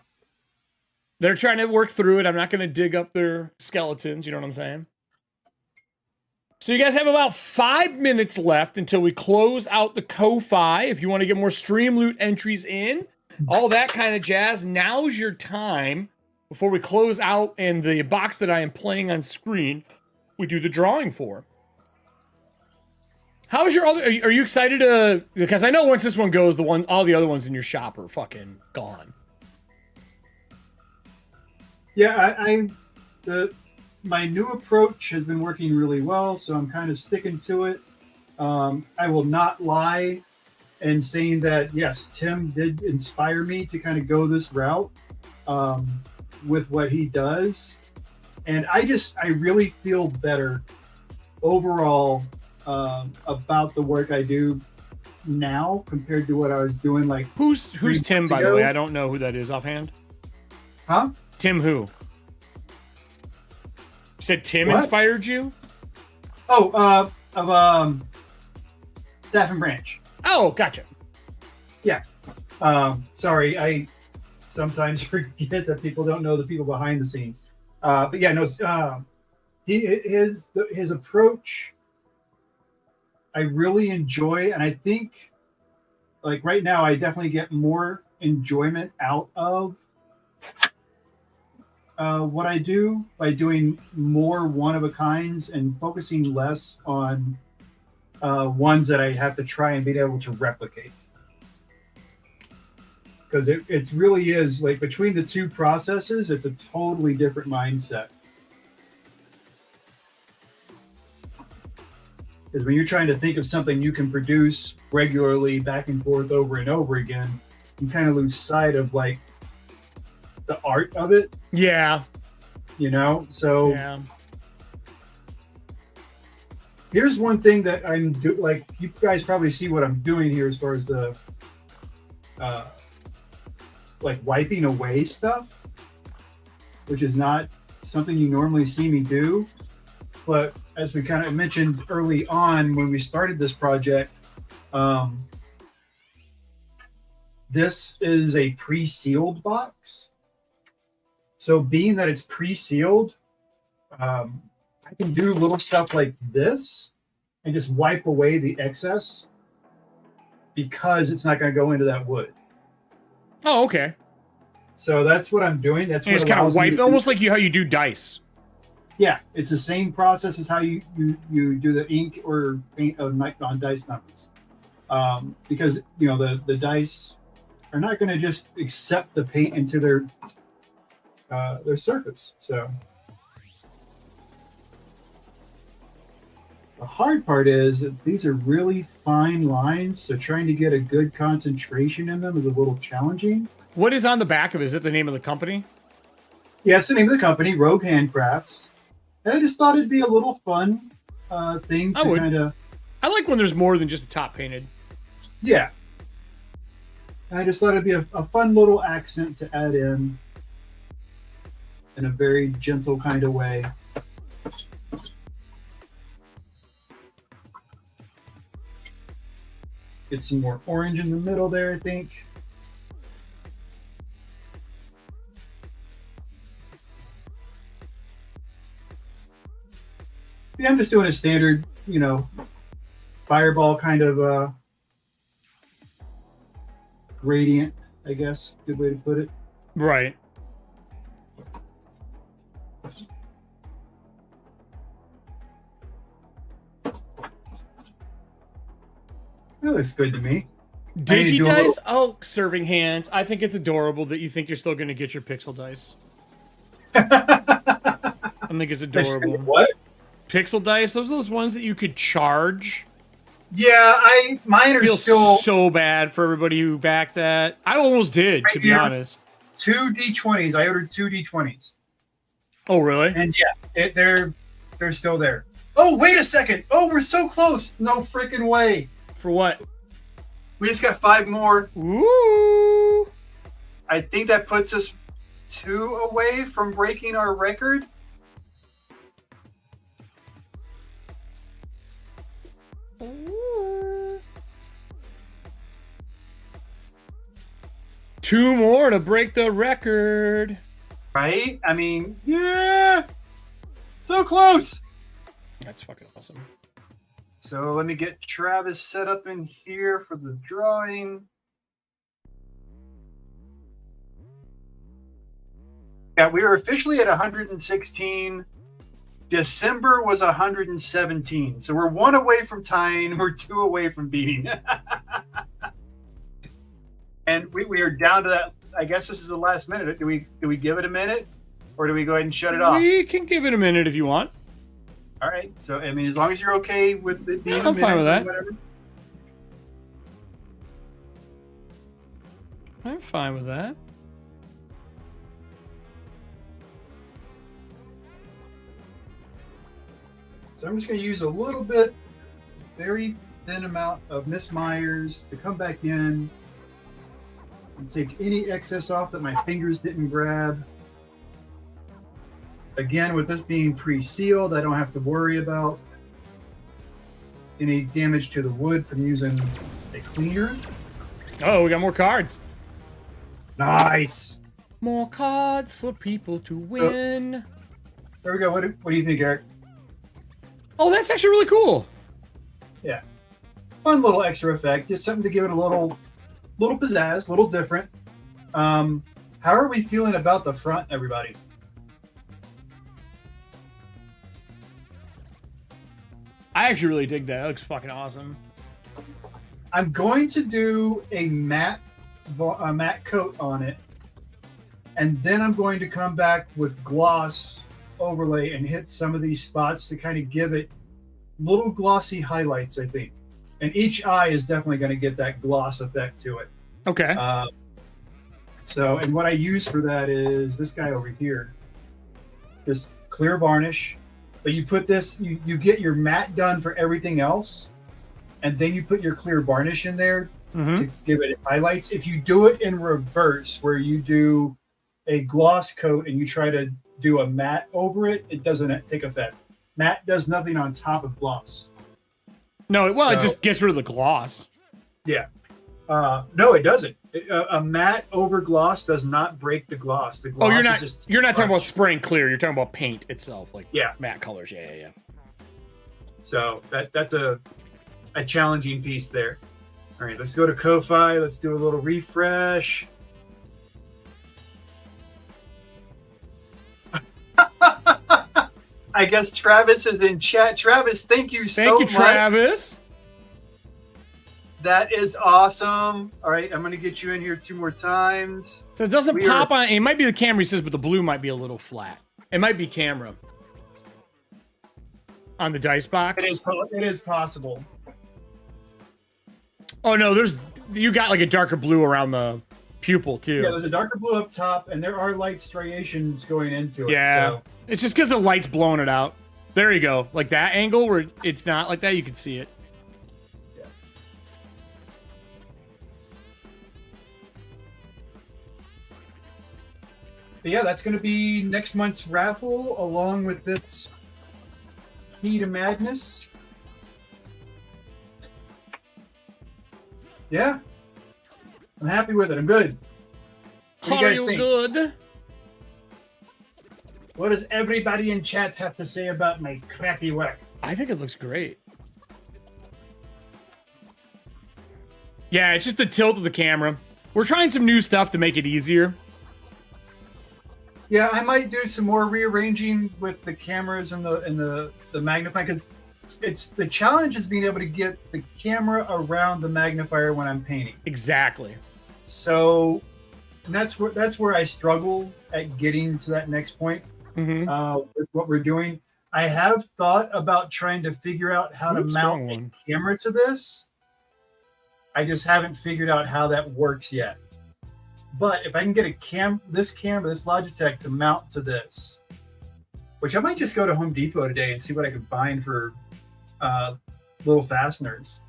They're trying to work through it. I'm not going to dig up their skeletons. You know what I'm saying? So you guys have about 5 minutes left until we close out the KOFI. If you want to get more StreamLoot entries in, all that kind of jazz, now's your time before we close out and the box that I am playing on screen, we do the drawing for. How is your other? Are you excited to? Because I know once this one goes, all the other ones in your shop are fucking gone. Yeah, my new approach has been working really well, so I'm kind of sticking to it. I will not lie in saying that, yes, Tim did inspire me to kind of go this route with what he does. And I really feel better overall about the work I do now compared to what I was doing like Who's Tim, by the way? I don't know who that is offhand. Huh? Tim who? You said Tim inspired you? Oh, of Staff and Branch. Oh, gotcha. Yeah. Sorry, I sometimes forget that people don't know the people behind the scenes. But yeah, no, his approach I really enjoy, and I think like right now I definitely get more enjoyment out of what I do by doing more one-of-a-kinds and focusing less on ones that I have to try and be able to replicate. Because it really is, like, between the two processes, it's a totally different mindset. Because when you're trying to think of something you can produce regularly back and forth over and over again, you kind of lose sight of, like, the art of it. Yeah. You know? So yeah. Here's one thing that I'm doing. Like, you guys probably see what I'm doing here as far as the like wiping away stuff, which is not something you normally see me do. But as we kind of mentioned early on when we started this project, this is a pre-sealed box. So being that it's pre-sealed, I can do little stuff like this and just wipe away the excess because it's not going to go into that wood. Oh, okay. So that's what I'm doing. That's what just kind of wipe, almost like how you do dice. Yeah, it's the same process as how you do the ink or paint on dice numbers, because you know the dice are not going to just accept the paint into their surface. So the hard part is that these are really fine lines, so trying to get a good concentration in them is a little challenging. What is on the back of it? Is it the name of the company? Yeah, it's the name of the company, Rogue Handcrafts. And I just thought it'd be a little fun thing to kind of... I like when there's more than just the top painted. Yeah. I just thought it'd be a fun little accent to add in a very gentle kind of way. Get some more orange in the middle there, I think. Yeah, I'm just doing a standard, you know, fireball kind of gradient, I guess. Good way to put it. Right. That looks good to me. Digidice? Oh, serving hands. I think it's adorable that you think you're still going to get your pixel dice. I think it's adorable. What? Pixel dice? Those are those ones that you could charge. Yeah, mine are still so bad for everybody who backed that. I almost did, to be honest. 2 D20s. I ordered 2 D20s. Oh, really? And yeah, they're still there. Oh, wait a second. Oh, we're so close. No freaking way. For what? We just got 5 more. Ooh. I think that puts us 2 away from breaking our record. Ooh. 2 more to break the record. Right? I mean, yeah. So close. That's fucking awesome. So let me get Travis set up in here for the drawing. Yeah, we were officially at 116. December was 117. So we're 1 away from tying. We're 2 away from beating. And we are down to that. I guess this is the last minute. Do we give it a minute? Or do we go ahead and shut it off? We can give it a minute if you want. All right. So, I mean, as long as you're okay with it being a minute, fine with that. Whatever. I'm fine with that. So I'm just going to use a little bit, very thin amount of Miss Myers to come back in and take any excess off that my fingers didn't grab. Again, with this being pre-sealed, I don't have to worry about any damage to the wood from using a cleaner. Oh, we got more cards. Nice. More cards for people to win. There we go. What do you think, Eric? Oh, that's actually really cool. Yeah. Fun little extra effect. Just something to give it a little pizzazz, a little different. How are we feeling about the front, everybody? I actually really dig that. That looks fucking awesome. I'm going to do a matte coat on it, and then I'm going to come back with gloss overlay and hit some of these spots to kind of give it little glossy highlights, I think. And each eye is definitely going to get that gloss effect to it. Okay. And what I use for that is this guy over here, this clear varnish. But you put this, you get your matte done for everything else, and then you put your clear varnish in there to give it highlights. If you do it in reverse, where you do a gloss coat and you try to do a matte over it, it doesn't take effect. Matte does nothing on top of gloss. No, well, it just gets rid of the gloss. Yeah. No, it doesn't. A matte over gloss does not break the gloss. The gloss you're not talking about spraying clear. You're talking about paint itself, like matte colors. Yeah. So that's a challenging piece there. All right, let's go to KOFI. Let's do a little refresh. I guess Travis is in chat. Travis, thank you so much. Thank you, Travis. That is awesome. All right, I'm going to get you in here 2 more times. So it doesn't pop on. It might be the camera, he says, but the blue might be a little flat. It might be camera on the dice box. It is possible. Oh no, you got like a darker blue around the pupil too. Yeah, there's a darker blue up top, and there are light striations going into it. Yeah, so. It's just because the light's blowing it out. There you go. Like that angle where it's not like that, you can see it. But yeah, that's going to be next month's raffle, along with this Key to Madness. Yeah, I'm happy with it. I'm good. What do you guys think? Good? What does everybody in chat have to say about my crappy work? I think it looks great. Yeah, it's just the tilt of the camera. We're trying some new stuff to make it easier. Yeah, I might do some more rearranging with the cameras and the magnifying, because it's the challenge is being able to get the camera around the magnifier when I'm painting. Exactly. So that's where I struggle at getting to that next point with what we're doing. I have thought about trying to figure out how to mount a camera to this. I just haven't figured out how that works yet. But if I can get this Logitech to mount to this, which I might just go to Home Depot today and see what I can find for little fasteners.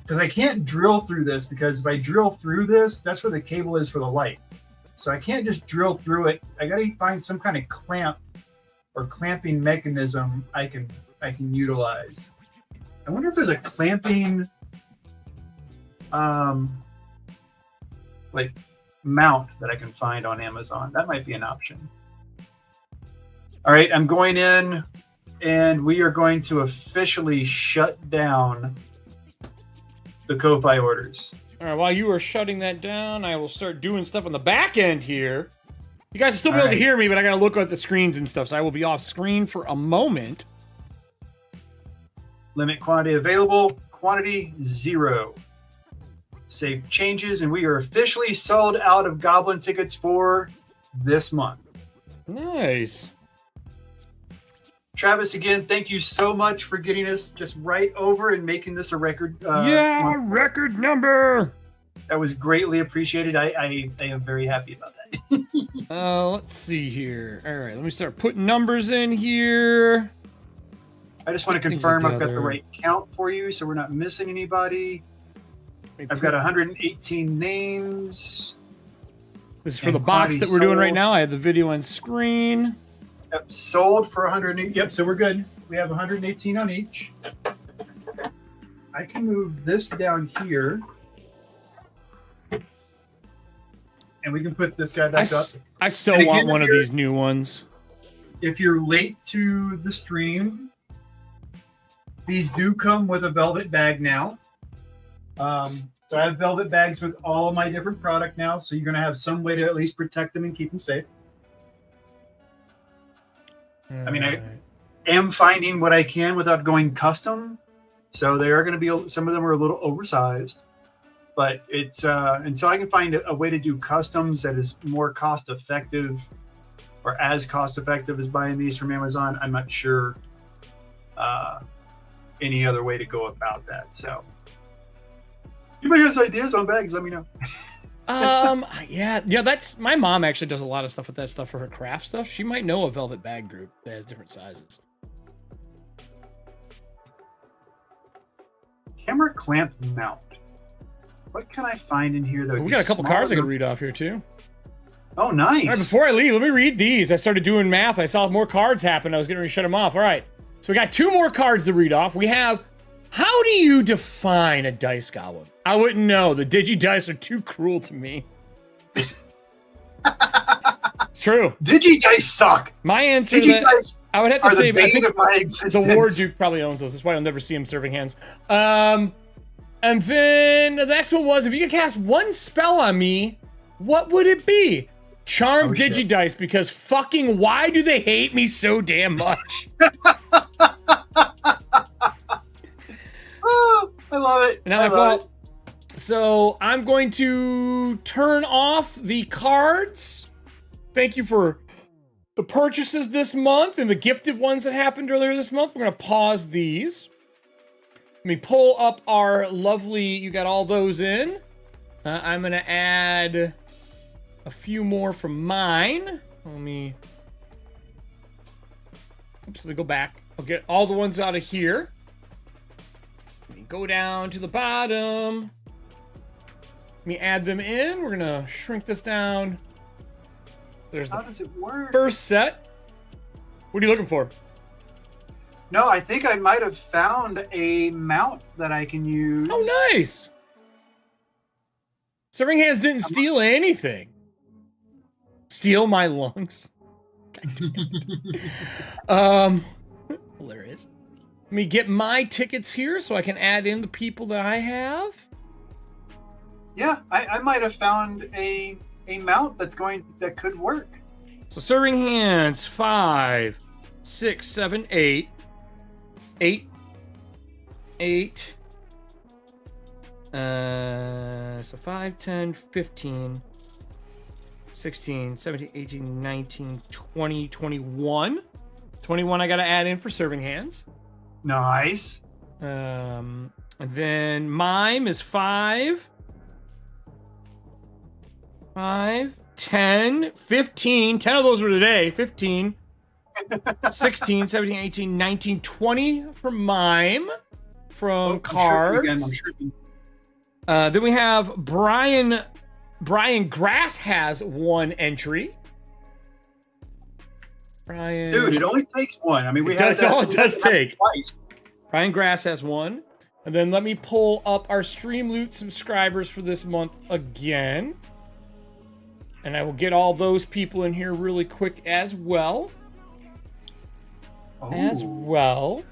because I can't drill through this, because if I drill through this, that's where the cable is for the light. So I can't just drill through it. I got to find some kind of clamp or clamping mechanism I can utilize. I wonder if there's a clamping like mount that I can find on Amazon. That might be an option. All right, I'm going in, and we are going to officially shut down the KOFI orders. All right, while you are shutting that down, I will start doing stuff on the back end here. You guys will still be able to hear me, but I got to look at the screens and stuff, so I will be off screen for a moment. Limit quantity available, quantity 0. Save changes, and we are officially sold out of Goblin tickets for this month. Nice. Travis, again, thank you so much for getting us just right over and making this a record. Record number. That was greatly appreciated. I am very happy about that. Let's see here. All right, let me start putting numbers in here. I just want to confirm I've got the right count for you, so we're not missing anybody. I've got 118 names. This is for the box that we're doing right now. I have the video on screen. Yep, sold for 108. Yep, so we're good. We have 118 on each. I can move this down here. And we can put this guy back up. I still want one of these new ones. If you're late to the stream, these do come with a velvet bag now. So I have velvet bags with all of my different product now, so you're going to have some way to at least protect them and keep them safe. I mean, I am finding what I can without going custom. So they are going to be, some of them are a little oversized, but it's until I can find a way to do customs that is more cost effective, or as cost effective as buying these from Amazon, I'm not sure any other way to go about that. So anybody has ideas on bags, let me know. Yeah, that's my mom actually does a lot of stuff with that stuff for her craft stuff. She might know a velvet bag group that has different sizes. Camera clamp mount. What can I find in here though? We got a couple cards I can read off here too. Oh, nice. All right, before I leave, let me read these. I started doing math. I saw more cards happen. I was getting ready to shut them off. All right, so we got 2 more cards to read off. We have, how do you define a dice goblin? I wouldn't know. The digi dice are too cruel to me. It's true. Digi dice suck. My answer to that, I would have to say, I think the War Duke probably owns those. That's why you'll never see him serving hands. And then the next one was, if you could cast 1 spell on me, what would it be? Charm Digi Dice, because fucking why do they hate me so damn much? Oh, I love it. Not my fault. So I'm going to turn off the cards. Thank you for the purchases this month and the gifted ones that happened earlier this month. We're going to pause these. Let me pull up our lovely, you got all those in. I'm going to add a few more from mine. Let me go back. I'll get all the ones out of here. Let me go down to the bottom. Let me add them in. We're gonna shrink this down. There's How does it work? First set. What are you looking for? No, I think I might have found a mount that I can use. Oh, nice. Serving Hands didn't steal anything. Steal my lungs. God damn it. Hilarious. Let me get my tickets here so I can add in the people that I have. Yeah, I might have found a mount that could work. So Serving Hands, 5, 6, 7, 8. 8. So 5, 10, 15, 16, 17, 18, 19, 20, 21. 21 I gotta add in for Serving Hands. Nice. And then Mime is 5. 5, 10, 15. 10 of those were today. 15, 16, 17, 18, 19, 20 for Mime from cards. Again, I'm shrinking. Then we have Brian Grass has 1 entry. Brian, Dude, it only takes 1. I mean, that's all it does take. Twice. Brian Grass has 1. And then let me pull up our StreamLoot subscribers for this month again. And I will get all those people in here really quick as well. Oh.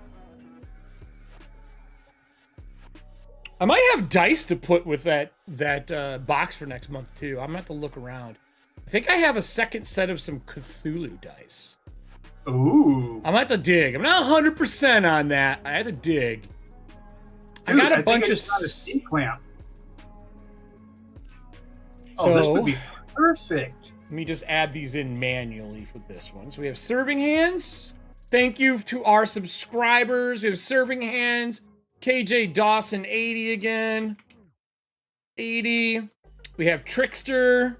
I might have dice to put with that box for next month too. I'm gonna have to look around. I think I have a second set of some Cthulhu dice. Ooh. I'm gonna have to dig. I'm not 100% on that. I have to dig. Dude, I got a bunch of a C clamp. So, this would be perfect. Let me just add these in manually for this one. So we have serving hands. Thank you to our subscribers. We have serving hands. KJ Dawson 80 again. 80. We have Trickster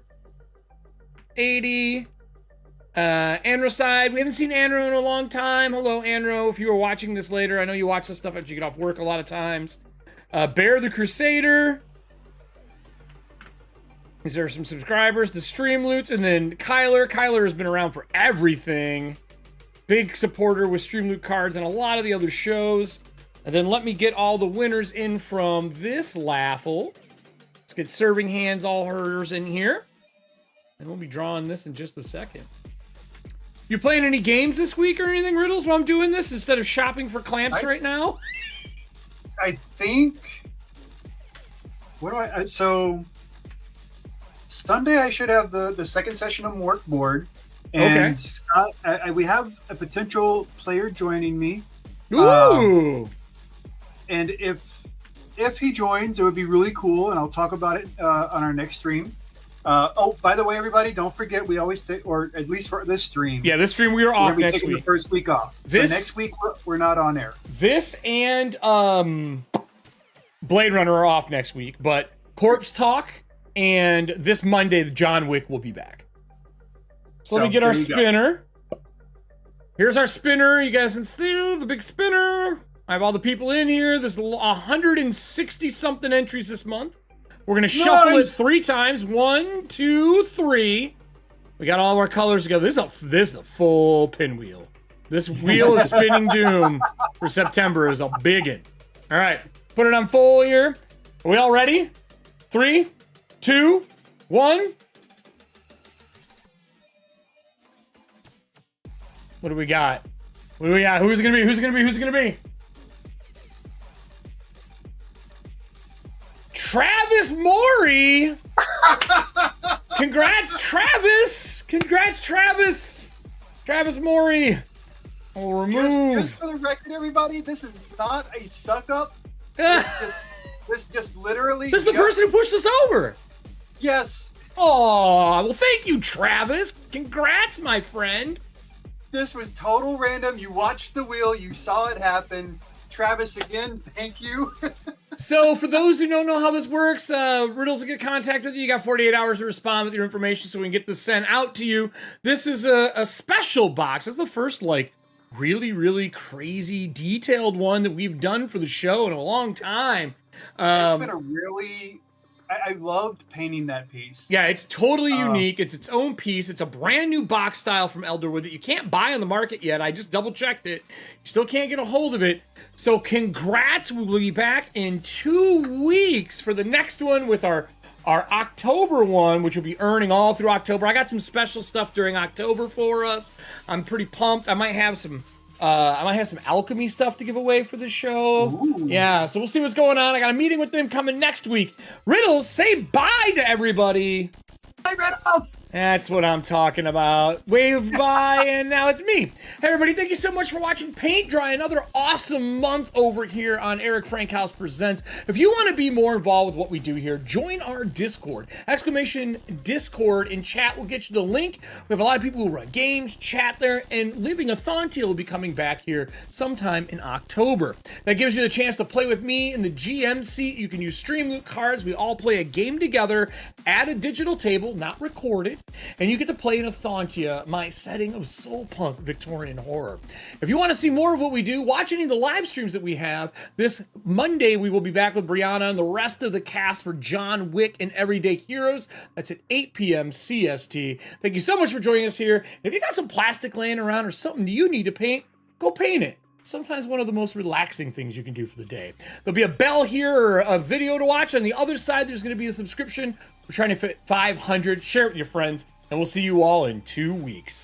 80. Androside. We haven't seen Andro in a long time. Hello, Andro. If you were watching this later, I know you watch this stuff after you get off work a lot of times. Bear the Crusader. These are some subscribers. The Streamloots. And then Kyler. Kyler has been around for everything. Big supporter with Streamloot cards and a lot of the other shows. And then let me get all the winners in from this LAUGHAL. Let's get serving hands, all herders in here. And we'll be drawing this in just a second. You playing any games this week or anything, Riddles, while I'm doing this instead of shopping for clamps right now? I think... What do I... So... Sunday I should have the second session of Mork board. And okay. Scott, we have a potential player joining me. Ooh! And if he joins, it would be really cool, and I'll talk about it on our next stream. Oh, by the way, everybody, don't forget we always take, or at least for this stream. Yeah, this stream we are off next week. The first week off. So next week we're not on air. This and Blade Runner are off next week, but Corpse Talk and this Monday, John Wick will be back. So let me get our spinner. Here's our spinner. You guys can see the big spinner. I have all the people in here. There's 160-something entries this month. We're going to shuffle it 3 times. 1, 2, 3. We got all of our colors together. This is a full pinwheel. This wheel of spinning doom for September is a biggin. All right. Put it on full here. Are we all ready? 3, 2, 1. What do we got? What do we got? Who's it gonna be? Who's it gonna be? Who's it gonna be? Travis Maury! Congrats, Travis! Congrats, Travis! Travis Maury! I'll remove. Just for the record, everybody, this is not a suck up. This just literally. This is the person who pushed us over. Yes. Oh, well, thank you, Travis. Congrats, my friend. This was total random. You watched the wheel. You saw it happen. Travis, again, thank you. So for those who don't know how this works, Riddles will get in contact with you. You got 48 hours to respond with your information so we can get this sent out to you. This is a special box. It's the first, like, really, really crazy detailed one that we've done for the show in a long time. It's been a really... I loved painting that piece. Yeah, it's totally unique. It's its own piece. It's a brand new box style from Elderwood that you can't buy on the market yet. I just double checked it. You still can't get a hold of it. So congrats. We will be back in 2 weeks for the next one with our October one, which will be earning all through October. I got some special stuff during October for us. I'm pretty pumped. I might have some alchemy stuff to give away for the show. Ooh. Yeah, so we'll see what's going on. I got a meeting with them coming next week. Riddles, say bye to everybody. Bye, Riddles. That's what I'm talking about. Wave bye, and now it's me. Hey, everybody, thank you so much for watching Paint Dry. Another awesome month over here on Eric Frankhouse Presents. If you want to be more involved with what we do here, join our Discord. Exclamation Discord in chat will get you the link. We have a lot of people who run games, chat there, and Living a Thontiel will be coming back here sometime in October. That gives you the chance to play with me in the GM seat. You can use StreamLoot cards. We all play a game together at a digital table, not recorded. and you get to play in Athantia, my setting of soul punk Victorian horror. If you want to see more of what we do, watch any of the live streams that we have. This Monday, we will be back with Brianna and the rest of the cast for John Wick and Everyday Heroes. That's at 8 p.m. CST. Thank you so much for joining us here. If you got some plastic laying around or something that you need to paint, go paint it. Sometimes one of the most relaxing things you can do for the day. There'll be a bell here or a video to watch. On the other side, there's going to be a subscription. We're trying to fit 500. Share it with your friends, and we'll see you all in 2 weeks.